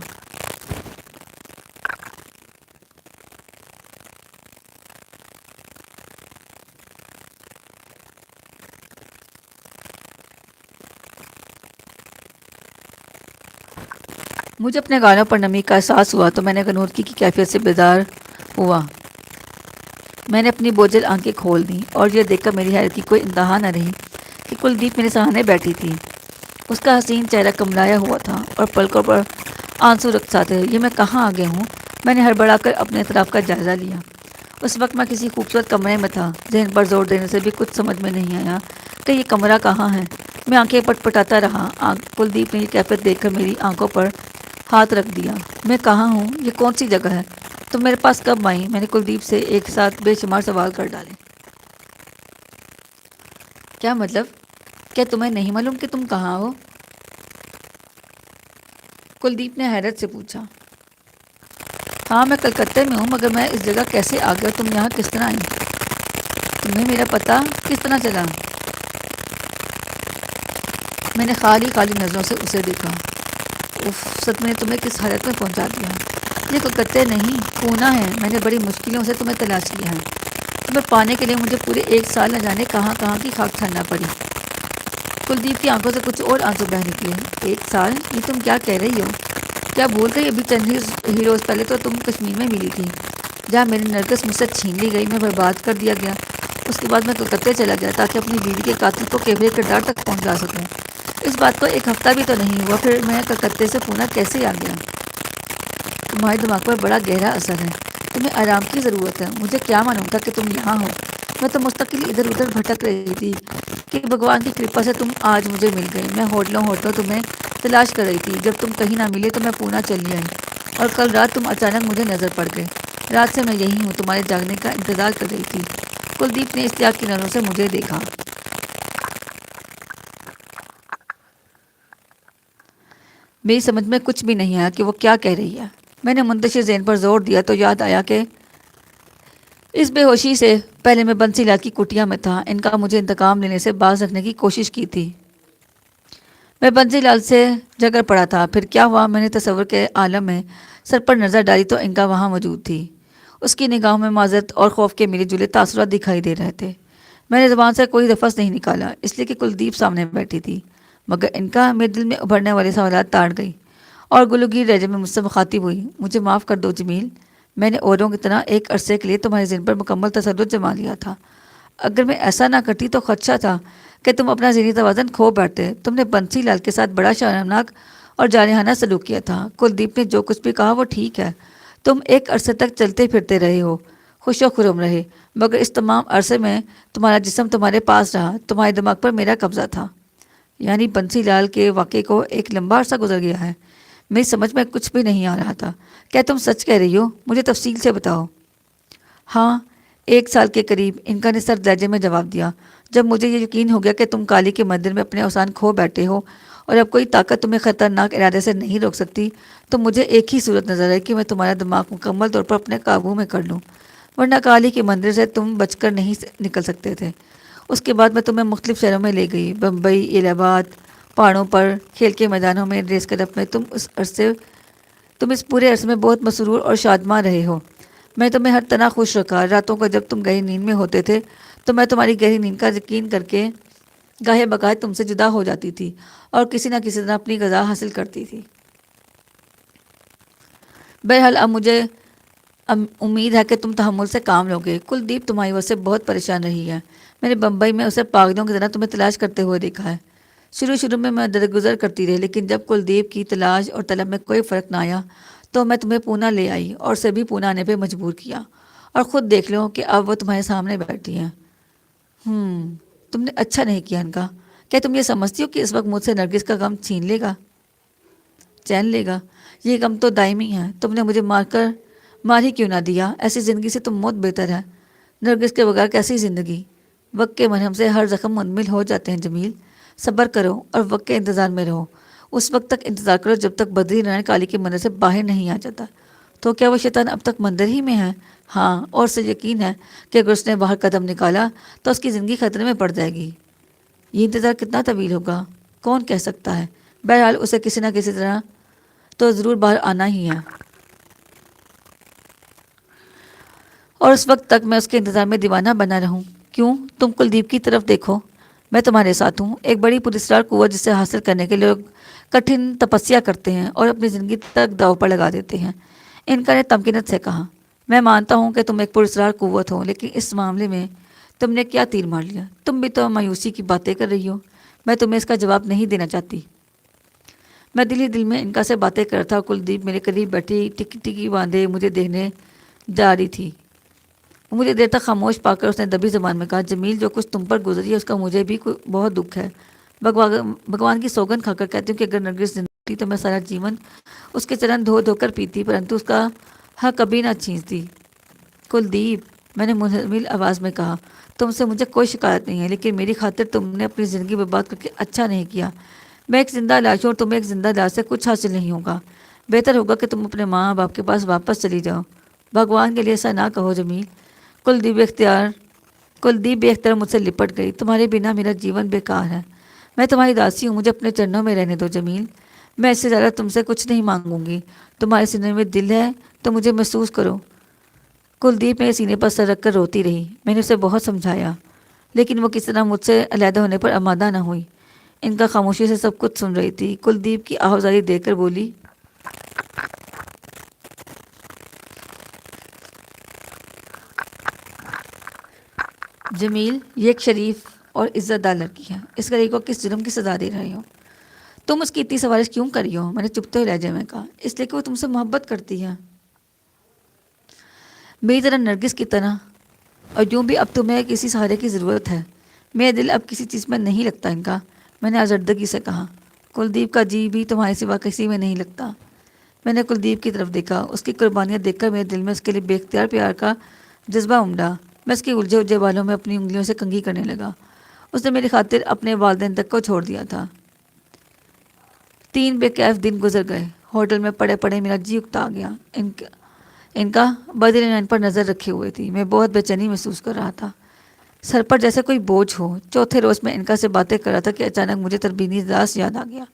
مجھے اپنے گانوں پر نمی کا احساس ہوا تو میں نے غنودگی کی کیفیت سے بیدار ہوا. میں نے اپنی بوجھل آنکھیں کھول دیں اور یہ دیکھ کر میری حیرت کی کوئی انتہا نہ رہی کہ کلدیپ میرے سامنے بیٹھی تھی. اس کا حسین چہرہ کملایا ہوا تھا اور پلکوں پر آنسو رقصا تھے. یہ میں کہاں آ گیا ہوں؟ میں نے ہڑبڑا کر اپنے اطراف کا جائزہ لیا. اس وقت میں کسی خوبصورت کمرے میں تھا. ذہن پر زور دینے سے بھی کچھ سمجھ میں نہیں آیا کہ یہ کمرہ کہاں ہے. میں آنکھیں پٹ پٹاتا رہا. کلدیپ نے یہ کیفیت دیکھ کر میری آنکھوں پر ہاتھ رکھ دیا. میں کہاں ہوں؟ یہ کون سی جگہ ہے؟ تم میرے پاس کب آئی؟ میں نے کلدیپ سے ایک ساتھ بے شمار سوال کر ڈالے. کیا مطلب؟ کیا تمہیں نہیں معلوم کہ تم کہاں ہو؟ کلدیپ نے حیرت سے پوچھا. ہاں، میں کلکتے میں ہوں، مگر میں اس جگہ کیسے آ گیا؟ تم یہاں کس طرح آئی؟ تمہیں میرا پتہ کس طرح چلا؟ میں نے خالی نظروں سے اسے دیکھا. اف، صدمے نے تمہیں کس حالت میں پہنچا دیا. یہ کلکتے نہیں، پونا ہے. میں نے بڑی مشکلوں سے تمہیں تلاش کیا ہے. تمہیں پانے کے لیے مجھے پورے 1 سال نہ جانے کہاں کہاں کی خاک چھاننا پڑی. کلدیپ کی آنکھوں سے کچھ اور آنسو بہہ نکلے. 1 سال؟ یہ تم کیا کہہ رہی ہو؟ کیا بول گئی؟ ابھی چند ہی روز پہلے تو تم کشمیر میں ملی تھی، جہاں میری نرگس مجھ سے چھین لی گئی، میں برباد کر دیا گیا. اس کے بعد میں کلکتے چلا گیا تاکہ اپنی بیوی کے قاتل کو کیفر کردار تک پہنچا سکوں. اس بات کو 1 ہفتہ بھی تو نہیں ہوا، پھر میں کلکتے سے پونا کیسے آ گیا؟ تمہارے دماغ پر بڑا گہرا اثر ہے. تمہیں آرام کی ضرورت ہے. مجھے کیا معلوم تھا کہ تم یہاں ہو؟ میں تو مستقل ادھر ادھر بھٹک رہی تھی کہ بھگوان کی کرپا سے تم آج مجھے مل گئے. میں ہوٹلوں تمہیں تلاش کر رہی تھی. جب تم کہیں نہ ملے تو میں پونا چلی آئی اور کل رات تم اچانک مجھے نظر پڑ گئے. رات سے میں یہی ہوں، تمہارے جاگنے کا انتظار کر رہی تھی. کلدیپ نے اشتیاق کی نظروں سے مجھے دیکھا. میری سمجھ میں کچھ بھی نہیں آیا کہ وہ کیا کہہ رہی ہے۔ میں نے منتشر ذہن پر زور دیا تو یاد آیا کہ اس بے ہوشی سے پہلے میں بنسی لال کی کٹیا میں تھا۔ ان کا مجھے انتقام لینے سے باز رکھنے کی کوشش کی تھی۔ میں بنسی لال سے جگر پڑا تھا۔ پھر کیا ہوا؟ میں نے تصور کے عالم میں سر پر نظر ڈالی تو ان کا وہاں موجود تھی۔ اس کی نگاہوں میں معذرت اور خوف کے ملے جلے تاثرات دکھائی دے رہے تھے۔ میں نے زبان سے کوئی لفظ نہیں نکالا، اس لیے کہ کلدیپ سامنے بیٹھی تھی، مگر ان کا میرے دل میں ابھرنے والے سوالات تاڑ گئی اور گلوگیر لہجے میں مجھ سے مخاطب ہوئی۔ مجھے معاف کر دو جمیل، میں نے اوروں کی طرح ایک عرصے کے لیے تمہارے ذہن پر مکمل تسلط جما لیا تھا۔ اگر میں ایسا نہ کرتی تو خدشہ تھا کہ تم اپنا ذہنی توازن کھو بیٹھتے۔ تم نے بنسی لال کے ساتھ بڑا شرمناک اور جارحانہ سلوک کیا تھا۔ کلدیپ نے جو کچھ بھی کہا وہ ٹھیک ہے، تم ایک عرصے تک چلتے پھرتے رہے ہو، خوش و خرم رہے، مگر اس تمام عرصے میں تمہارا جسم تمہارے پاس رہا، تمہارے دماغ پر میرا قبضہ تھا۔ یعنی بنسی لال کے واقعے کو ایک لمبا عرصہ گزر گیا ہے۔ میری سمجھ میں کچھ بھی نہیں آ رہا تھا۔ کیا تم سچ کہہ رہی ہو؟ مجھے تفصیل سے بتاؤ۔ ہاں، 1 سال کے قریب، انکا نے سرد لہجے میں جواب دیا۔ جب مجھے یہ یقین ہو گیا کہ تم کالی کے مندر میں اپنے اوسان کھو بیٹھے ہو اور اب کوئی طاقت تمہیں خطرناک ارادے سے نہیں روک سکتی، تو مجھے ایک ہی صورت نظر آئی کہ میں تمہارا دماغ مکمل طور پر اپنے قابو میں کر لوں، ورنہ کالی کے مندر سے تم بچ کر نہیں نکل سکتے تھے۔ اس کے بعد میں تمہیں مختلف شہروں میں لے گئی، بمبئی، الہ آباد، پہاڑوں پر، کھیل کے میدانوں میں، ریس کلب میں۔ تم اس پورے عرصے میں بہت مسرور اور شادماں رہے ہو۔ میں تمہیں ہر طرح خوش رکھا۔ راتوں کو جب تم گہری نیند میں ہوتے تھے تو میں تمہاری گہری نیند کا یقین کر کے گاہے بگاہے تم سے جدا ہو جاتی تھی اور کسی نہ کسی طرح اپنی غذا حاصل کرتی تھی۔ بہرحال اب مجھے امید ہے کہ تم تحمل سے کام لوگے۔ کلدیپ تمہاری وجہ سے بہت پریشان رہی ہے۔ میں نے بمبئی میں اسے پاگلوں کی طرح تمہیں تلاش کرتے ہوئے دیکھا ہے۔ شروع میں درگزر کرتی رہی، لیکن جب کلدیپ کی تلاش اور طلب میں کوئی فرق نہ آیا تو میں تمہیں پونا لے آئی اور اسے بھی پونا آنے پہ مجبور کیا، اور خود دیکھ لو کہ اب وہ تمہارے سامنے بیٹھی ہیں۔ تم نے اچھا نہیں کیا ان کا۔ کیا تم یہ سمجھتی ہو کہ اس وقت مجھ سے نرگس کا غم چھین لے گا، چین لے گا؟ یہ غم تو دائمی ہے۔ تم نے مجھے مار ہی کیوں نہ دیا؟ ایسی زندگی سے تم موت بہتر ہے۔ نرگس کے بغیر کیسی زندگی؟ وقت کے مرہم سے ہر زخم منمل ہو جاتے ہیں جمیل۔ صبر کرو اور وقت کے انتظار میں رہو۔ اس وقت تک انتظار کرو جب تک بدری نارائن کالی کے مندر سے باہر نہیں آ جاتا۔ تو کیا وہ شیطان اب تک مندر ہی میں ہے؟ ہاں، اور اسے یقین ہے کہ اگر اس نے باہر قدم نکالا تو اس کی زندگی خطرے میں پڑ جائے گی۔ یہ انتظار کتنا طویل ہوگا کون کہہ سکتا ہے؟ بہرحال اسے کسی نہ کسی طرح تو ضرور باہر آنا ہی ہے، اور اس وقت تک میں اس کے انتظار میں دیوانہ بنا رہوں۔ کیوں؟ تم کلدیپ کی طرف دیکھو، میں تمہارے ساتھ ہوں۔ ایک بڑی پراسرار قوت جسے حاصل کرنے کے لوگ کٹھن تپسیا کرتے ہیں اور اپنی زندگی تک داؤ پر لگا دیتے ہیں۔ انکا نے تمکنت سے کہا۔ میں مانتا ہوں کہ تم ایک پراسرار قوت ہو، لیکن اس معاملے میں تم نے کیا تیر مار لیا؟ تم بھی تو مایوسی کی باتیں کر رہی ہو۔ میں تمہیں اس کا جواب نہیں دینا چاہتی۔ میں دل ہی دل میں انکا سے باتیں کر رہا تھا۔ کلدیپ میرے قریب بیٹھی ٹکی ٹکی باندھے مجھے دیکھنے جا رہی تھی۔ مجھے دیر تک خاموش پا کر اس نے دبی زبان میں کہا، جمیل جو کچھ تم پر گزری ہے اس کا مجھے بھی بہت دکھ ہے۔ بھگوان کی سوگن کھا کر کہتی ہوں کہ اگر نرگس زندہ ہوتی تو میں سارا جیون اس کے چرن دھو دھو کر پیتی، پرنتو اس کا حق کبھی نہ چھینتی۔ کلدیپ، میں نے منہمل آواز میں کہا، تم سے مجھے کوئی شکایت نہیں ہے، لیکن میری خاطر تم نے اپنی زندگی برباد کر کے اچھا نہیں کیا۔ میں ایک زندہ لاش ہوں اور تمہیں ایک زندہ لاش سے کچھ حاصل نہیں ہوگا۔ بہتر ہوگا کہ تم اپنے ماں باپ کے پاس واپس چلی جاؤ۔ بھگوان کے لیے ایسا نہ کہو جمیل۔ کلدیپ بے اختیار مجھ سے لپٹ گئی۔ تمہارے بنا میرا جیون بیکار ہے۔ میں تمہاری داسی ہوں، مجھے اپنے چرنوں میں رہنے دو جمیل۔ میں اس سے زیادہ تم سے کچھ نہیں مانگوں گی۔ تمہارے سینے میں دل ہے تو مجھے محسوس کرو۔ کلدیپ میرے سینے پر سر رکھ کر روتی رہی۔ میں نے اسے بہت سمجھایا، لیکن وہ کس طرح مجھ سے علیحدہ ہونے پر آمادہ نہ ہوئی۔ ان کا خاموشی سے سب کچھ سن رہی تھی۔ کلدیپ کی آہوازاری دیکھ کر بولی، جمیل، یہ ایک شریف اور عزت دار لڑکی ہے، اس غریب کو کس جرم کی سزا دے رہے ہو؟ تم اس کی اتنی سفارش کیوں کری ہو؟ میں نے چپتے ہوئے لہجے میں کہا، اس لیے کہ وہ تم سے محبت کرتی ہے، میری طرح، نرگس کی طرح، اور یوں بھی اب تمہیں کسی سہارے کی ضرورت ہے۔ میرا دل اب کسی چیز میں نہیں لگتا ان کا، میں نے آزردگی سے کہا۔ کلدیپ کا جی بھی تمہارے سوا کسی میں نہیں لگتا۔ میں نے کلدیپ کی طرف دیکھا، اس کی قربانیاں دیکھ کر میرے دل میں اس کے لیے بے اختیار پیار کا جذبہ امڈا۔ میں اس کے الجھے بالوں میں اپنی انگلیوں سے کنگھی کرنے لگا۔ اس نے میری خاطر اپنے والدین تک کو چھوڑ دیا تھا۔ 3 بے کیف دن گزر گئے. ہوٹل میں پڑے پڑے میرا جی اکتا گیا. ان کا بدل نین پر نظر رکھے ہوئے تھی. میں بہت بے چینی محسوس کر رہا تھا، سر پر جیسے کوئی بوجھ ہو. چوتھے روز میں انکا سے باتیں کر رہا تھا کہ اچانک مجھے تربینی داس یاد آ گیا.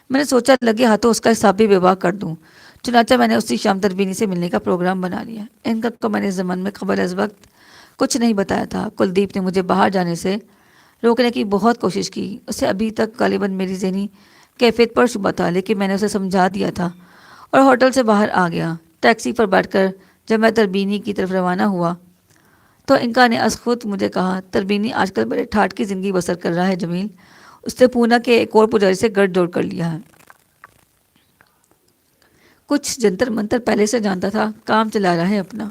میں نے سوچا لگے ہاتھوں اس کا حساب بھی بے باک کر دوں. چنانچہ میں نے اسی شام تربینی سے ملنے کا پروگرام بنا لیا. انکا کو میں نے اس زمان میں قبل از وقت کچھ نہیں بتایا تھا. کلدیپ نے مجھے باہر جانے سے روکنے کی بہت کوشش کی. اسے ابھی تک غالباً میری ذہنی کیفیت پر شبہ تھا، لیکن میں نے اسے سمجھا دیا تھا اور ہوٹل سے باہر آ گیا. ٹیکسی پر بیٹھ کر جب میں تربینی کی طرف روانہ ہوا تو انکا نے از خود مجھے کہا، تربینی آج کل بڑے ٹھاٹ کی زندگی بسر کر رہا ہے جمیل. اس نے پونا کے ایک اور پجاری سے گٹھ جوڑ کر لیا ہے. کچھ جنتر منتر پہلے سے جانتا تھا، کام چلا رہا ہے اپنا.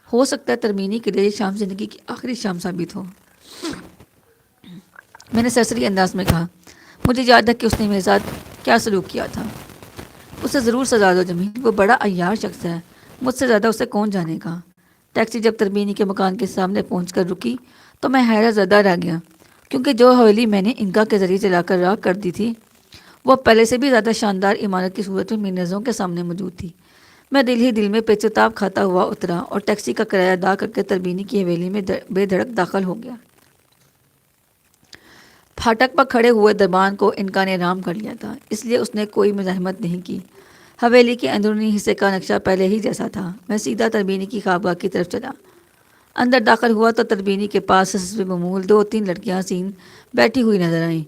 ہو سکتا ہے تربینی کے لیے یہ شام زندگی کی آخری شام ثابت ہو. میں نے سرسری انداز میں کہا. مجھے یاد ہے کہ اس نے میرے ساتھ کیا سلوک کیا تھا. اسے ضرور سزا دو جمیل، وہ بڑا عیار شخص ہے، مجھ سے زیادہ اسے کون جانے گا. ٹیکسی جب تربینی کے مکان کے سامنے پہنچ کر رکی تو میں حیرت زدہ رہ گیا، کیونکہ جو حویلی میں نے انکا کے ذریعے چلا کر راہ کر دی تھی وہ پہلے سے بھی زیادہ شاندار عمارت کی صورت میں میری نظروں کے سامنے موجود تھی. میں دل ہی دل میں پیچتاب کھاتا ہوا اترا اور ٹیکسی کا کرایہ ادا کر کے تربینی کی حویلی میں بے دھڑک داخل ہو گیا. پھاٹک پر کھڑے ہوئے دربان کو انکا نے رام کر لیا تھا، اس لیے اس نے کوئی مزاحمت نہیں کی. حویلی کے اندرونی حصے کا نقشہ پہلے ہی جیسا تھا. میں سیدھا تربینی کی خوابگاہ کی طرف چلا. اندر داخل ہوا تو تربینی کے پاس حسب معمول 2-3 لڑکیاں حسین بیٹھی ہوئی نظر آئیں.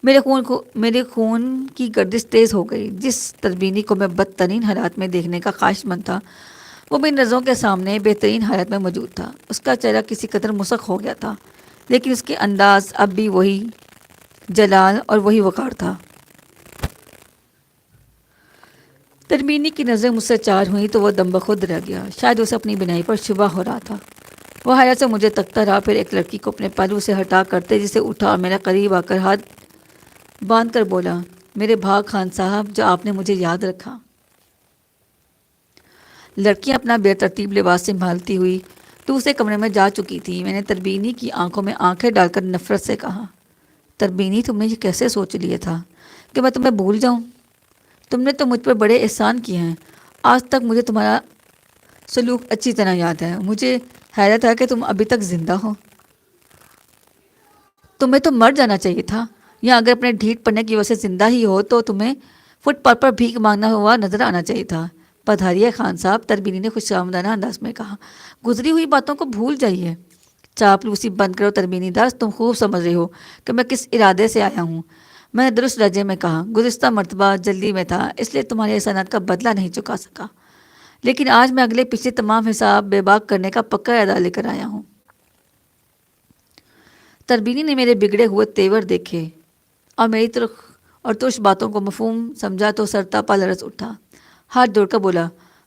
میرے خون کی گردش تیز ہو گئی. جس تربینی کو میں بدترین حالات میں دیکھنے کا خواہش مند تھا وہ میری نظروں کے سامنے بہترین حالت میں موجود تھا. اس کا چہرہ کسی قدر مسخ ہو گیا تھا، لیکن اس کے انداز اب بھی وہی جلال اور وہی وقار تھا. تربینی کی نظریں مجھ سے چار ہوئیں تو وہ دم بخود رہ گیا. شاید اسے اپنی بنائی پر شبہ ہو رہا تھا. وہ حیرت سے مجھے تکتا رہا، پھر ایک لڑکی کو اپنے پہلو سے ہٹا کر تیزی سے اٹھا اور میرے قریب آ کر ہاتھ باندھ کر بولا، میرے بھاگ خان صاحب، جو آپ نے مجھے یاد رکھا. لڑکیاں اپنا بے ترتیب لباس سنبھالتی ہوئی دوسرے کمرے میں جا چکی تھی. میں نے تربینی کی آنکھوں میں آنکھیں ڈال کر نفرت سے کہا، تربینی، تم نے یہ کیسے سوچ لیا تھا کہ میں تمہیں بھول جاؤں؟ تم نے تو مجھ پر بڑے احسان کیے ہیں. آج تک مجھے تمہارا سلوک اچھی طرح یاد ہے. مجھے حیرت ہے کہ تم ابھی تک زندہ ہو. تمہیں تو مر جانا چاہیے تھا، یا اگر اپنے ڈھیٹ پڑنے کی وجہ سے زندہ ہی ہو تو تمہیں فٹ پاتھ پر بھیک مانگنا ہوا نظر آنا چاہیے تھا. پدھاریے خان صاحب، تربینی نے خوش آمدانہ انداز میں کہا. گزری ہوئی باتوں کو بھول جائیے. چاپلوسی بند کرو تربینی داس، تم خوب سمجھ رہے ہو کہ میں کس ارادے سے آیا ہوں. میں نے درست لہجے میں کہا، گزشتہ مرتبہ جلدی میں تھا، اس لیے تمہارے احسانات کا بدلہ نہیں چکا سکا، لیکن آج میں اگلے پچھلے تمام حساب بے باک کرنے کا پکا ارادہ لے کر آیا ہوں. تربینی نے میرے بگڑے ہوئے تیور دیکھے اور میری ترش باتوں کو مفہوم سمجھا تو سر تاپا لرز اٹھا. ہاتھ جوڑ کر بولا،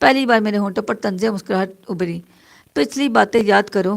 پہلی بار میرے ہونٹوں پر طنز مسکراہٹ ابھری. پچھلی باتیں یاد کرو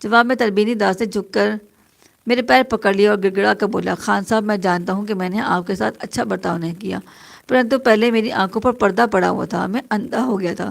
جواب میں تربینی داس نے جھک کر میرے پیر پکڑ لیا اور گڑگڑا کر بولا، خان صاحب، میں جانتا ہوں کہ میں نے آپ کے ساتھ اچھا برتاؤ نہیں کیا، پرنتو پہلے میری آنکھوں پر پردہ پڑا ہوا تھا، میں اندھا ہو گیا تھا.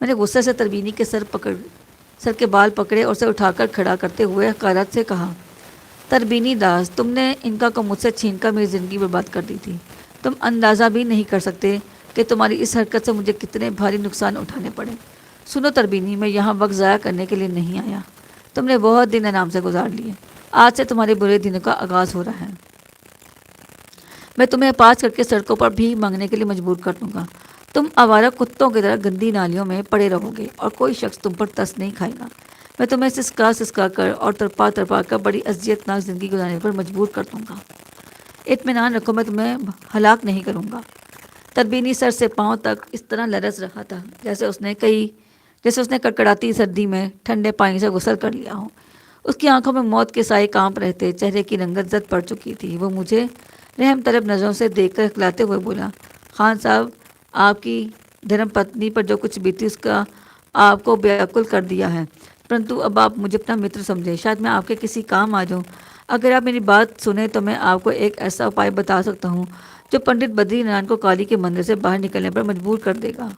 میں نے غصے سے تربینی کے سر کے بال پکڑے اور اسے اٹھا کر کھڑا کرتے ہوئے حقارت سے کہا، تربینی داس، تم نے انکا کو مجھ سے چھین کر میری زندگی برباد کر دی تھی. تم اندازہ بھی نہیں کر سکتے کہ تمہاری اس حرکت سے مجھے کتنے بھاری نقصان اٹھانے پڑے. سنو تربینی، میں یہاں وقت ضائع کرنے کے لیے نہیں آیا. تم نے بہت دن آرام سے گزار لیے، آج سے تمہارے برے دنوں کا آغاز ہو رہا ہے. میں تمہیں پاس کر کے سڑکوں پر بھی مانگنے کے لیے مجبور کر دوں گا. تم آوارہ کتوں کی طرح گندی نالیوں میں پڑے رہو گے اور کوئی شخص تم پر ترس نہیں کھائے گا. میں تمہیں سسکا کر اور تڑپا کر بڑی اذیت ناک زندگی گزارنے پر مجبور کر دوں گا. اطمینان رکھو، میں تمہیں ہلاک نہیں کروں گا. تربینی سر سے پاؤں تک اس طرح لرز رہا تھا جیسے اس نے کڑکڑاتی سردی میں ٹھنڈے پانی سے غسل کر لیا ہو. اس کی آنکھوں میں موت کے سائے کانپ رہے تھے، چہرے کی رنگت زد پڑ چکی تھی. وہ مجھے رحم طلب نظروں سے دیکھ کر ہکلاتے ہوئے بولا، خان صاحب، آپ کی دھرم پتنی پر جو کچھ بیتی اس کا آپ کو بیعقل کر دیا ہے. پرنتو اب آپ مجھے اپنا متر سمجھیں، شاید میں آپ کے کسی کام آ جاؤں۔ اگر آپ میری بات سنیں تو میں آپ کو ایک ایسا اپائے بتا سکتا ہوں جو پنڈت بدری نارائن کو کالی کے مندر سے باہر نکلنے پر مجبور کر دے گا۔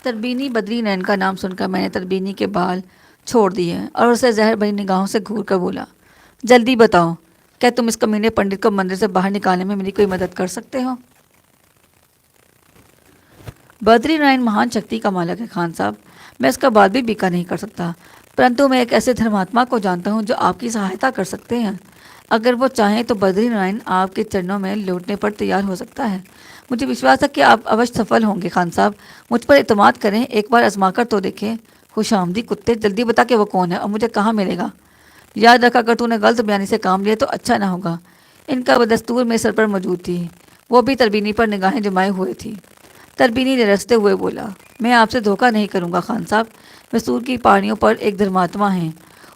تربینی بدری نین کا نام سن کر میں نے تربینی کے بال چھوڑ دیے اور اسے زہر بھری نگاہوں سے گھور کر بولا، جلدی بتاؤ، کیا تم اس کمینے پنڈت کو مندر سے باہر نکالنے میں میری کوئی مدد کر سکتے ہو؟ بدری نارائن مہان شکتی کا مالک ہے خان صاحب، میں اس کا بال بھی بیکا نہیں کر سکتا، پرنتو میں ایک ایسے دھرماتما کو جانتا ہوں جو آپ کی سہایتا کر سکتے ہیں۔ اگر وہ چاہیں تو بدری نارائن آپ کے چرنوں میں لوٹنے پر تیار ہو سکتا ہے۔ مجھے وشواس ہے کہ آپ اوش سفل ہوں گے خان صاحب، مجھ پر اعتماد کریں، ایک بار آزما کر تو دیکھیں۔ خوش آمدی کتے، جلدی بتا کہ وہ کون ہے اور مجھے کہاں ملے گا۔ یاد رکھا اگر تو نے غلط بیانی سے کام لیا تو اچھا نہ ہوگا۔ ان کا بدستور میرے سر پر موجود تھی، وہ بھی تربینی پر نگاہیں جمائے ہوئے تھی۔ تربینی نے رستے ہوئے بولا، میں آپ سے دھوکہ نہیں کروں گا خان صاحب، مسور کی پہاڑیوں پر ایک دھرماتما ہیں،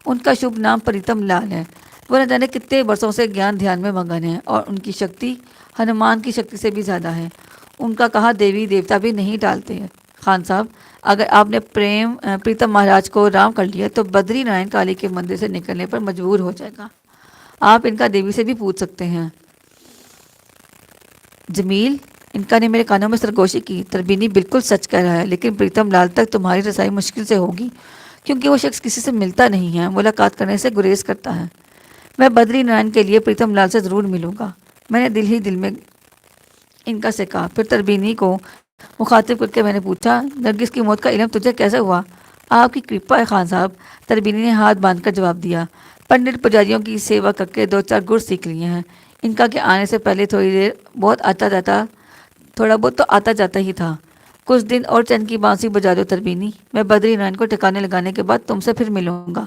ان کا شبھ نام پریتم لال ہے، وہ نہ جانے کتنے برسوں سے گیان دھیان میں مگن ہے اور ان کی شکتی ہنومان کی شکتی سے بھی زیادہ ہے، ان کا کہا دیوی دیوتا بھی نہیں ٹالتے ہیں۔ خان صاحب، اگر آپ نے پریتم مہاراج کو رام کر لیا تو بدری نارائن کالی کے مندر سے نکلنے پر مجبور ہو جائے گا، آپ ان کا دیوی سے بھی پوچھ سکتے ہیں۔ جمیل، ان کا نے میرے کانوں میں سرگوشی کی، تربینی بالکل سچ کہہ رہا ہے، لیکن پریتم لال تک تمہاری رسائی مشکل سے ہوگی کیونکہ وہ شخص کسی سے ملتا نہیں ہے، ملاقات کرنے سے گریز کرتا ہے۔ میں بدری نارائن کے لیے پریتم لال سے ضرور ملوں گا، میں نے دل ہی دل میں ان کا سے کہا۔ پھر تربینی کو مخاطب کر کے میں نے پوچھا، نرگس کی موت کا علم تجھے کیسے ہوا؟ آپ کی کرپا ہے خان صاحب، تربینی نے ہاتھ باندھ کر جواب دیا، پنڈت پجاریوں کی سیوا کر کے 2-4 گر سیکھ لیے ہیں، ان کا کہ آنے سے پہلے تھوڑا بہت تو آتا جاتا ہی تھا۔ کچھ دن اور چین کی بانسی بجا دو تربینی، میں بدری نارائن کو ٹھکانے لگانے کے بعد تم سے پھر ملوں گا۔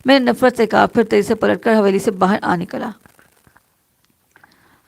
میں نے نفرت سے کہا، پھر تیزی سے پلٹ کر حویلی سے باہر آ نکلا۔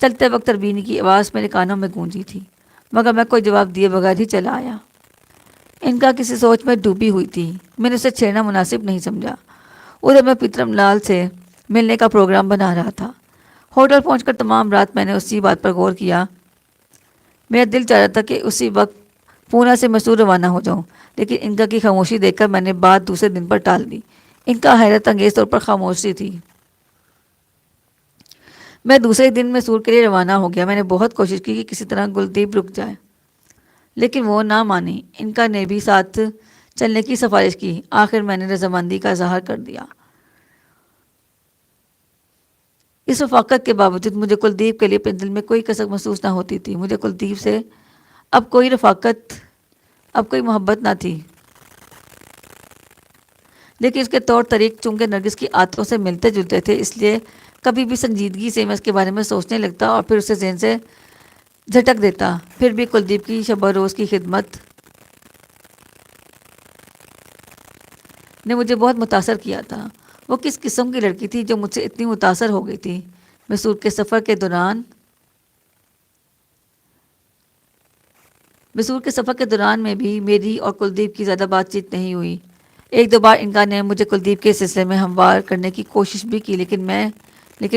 چلتے وقت تربینی کی آواز میرے کانوں میں گونجی تھی، مگر میں کوئی جواب دیے بغیر ہی چلا آیا۔ ان کا کسی سوچ میں ڈوبی ہوئی تھی، میں نے اسے چھیڑنا مناسب نہیں سمجھا۔ ادھر میں پریتم لال سے ملنے کا پروگرام بنا رہا تھا۔ ہوٹل پہنچ کر تمام رات میں نے اسی بات پر غور کیا۔ میرا دل چاہ رہا تھا کہ اسی وقت پونا سے مسور روانہ ہو جاؤں، لیکن ان کا کی خاموشی دیکھ کر میں نے بات دوسرے دن پر ٹال دی۔ ان کا حیرت انگیز طور پر خاموشی تھی۔ میں دوسرے دن مسور کے لیے روانہ ہو گیا۔ میں نے بہت کوشش کی کہ کسی طرح گلدیپ رک جائے، لیکن وہ نہ مانی۔ ان کا نے بھی ساتھ چلنے کی سفارش کی۔ آخر میں نے رضامندی کا اظہار کر دیا۔ اس رفاقت کے باوجود مجھے کلدیپ کے لیے اپنے دل میں کوئی کسک محسوس نہ ہوتی تھی۔ مجھے کلدیپ سے اب کوئی رفاقت، اب کوئی محبت نہ تھی، لیکن اس کے طور طریق چونکہ نرگس کی عادتوں سے ملتے جلتے تھے، اس لیے کبھی بھی سنجیدگی سے میں اس کے بارے میں سوچنے لگتا اور پھر اسے ذہن سے جھٹک دیتا۔ پھر بھی کلدیپ کی شب و روز کی خدمت نے مجھے بہت متاثر کیا تھا۔ وہ کس قسم کی لڑکی تھی جو مجھ سے اتنی متاثر ہو گئی تھی؟ مسور کے سفر کے دوران میں بھی میری اور کلدیپ کی زیادہ بات چیت نہیں ہوئی۔ ایک دو بار انکا نے مجھے کلدیپ کے سلسلے میں ہموار کرنے کی کوشش بھی کی، لیکن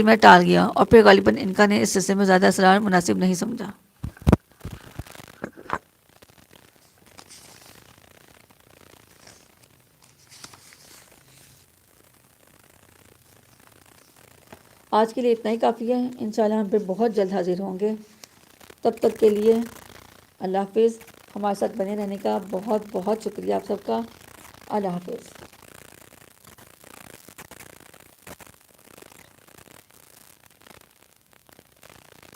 میں ٹال گیا، اور پھر غالباً انکا نے اس سلسلے میں زیادہ اصرار مناسب نہیں سمجھا۔ آج کے لیے اتنا ہی کافی ہے، انشاءاللہ ہم پھر بہت جلد حاضر ہوں گے۔ تب تک کے لیے اللہ حافظ۔ ہمارے ساتھ بنے رہنے کا بہت بہت شکریہ آپ سب کا۔ اللہ حافظ۔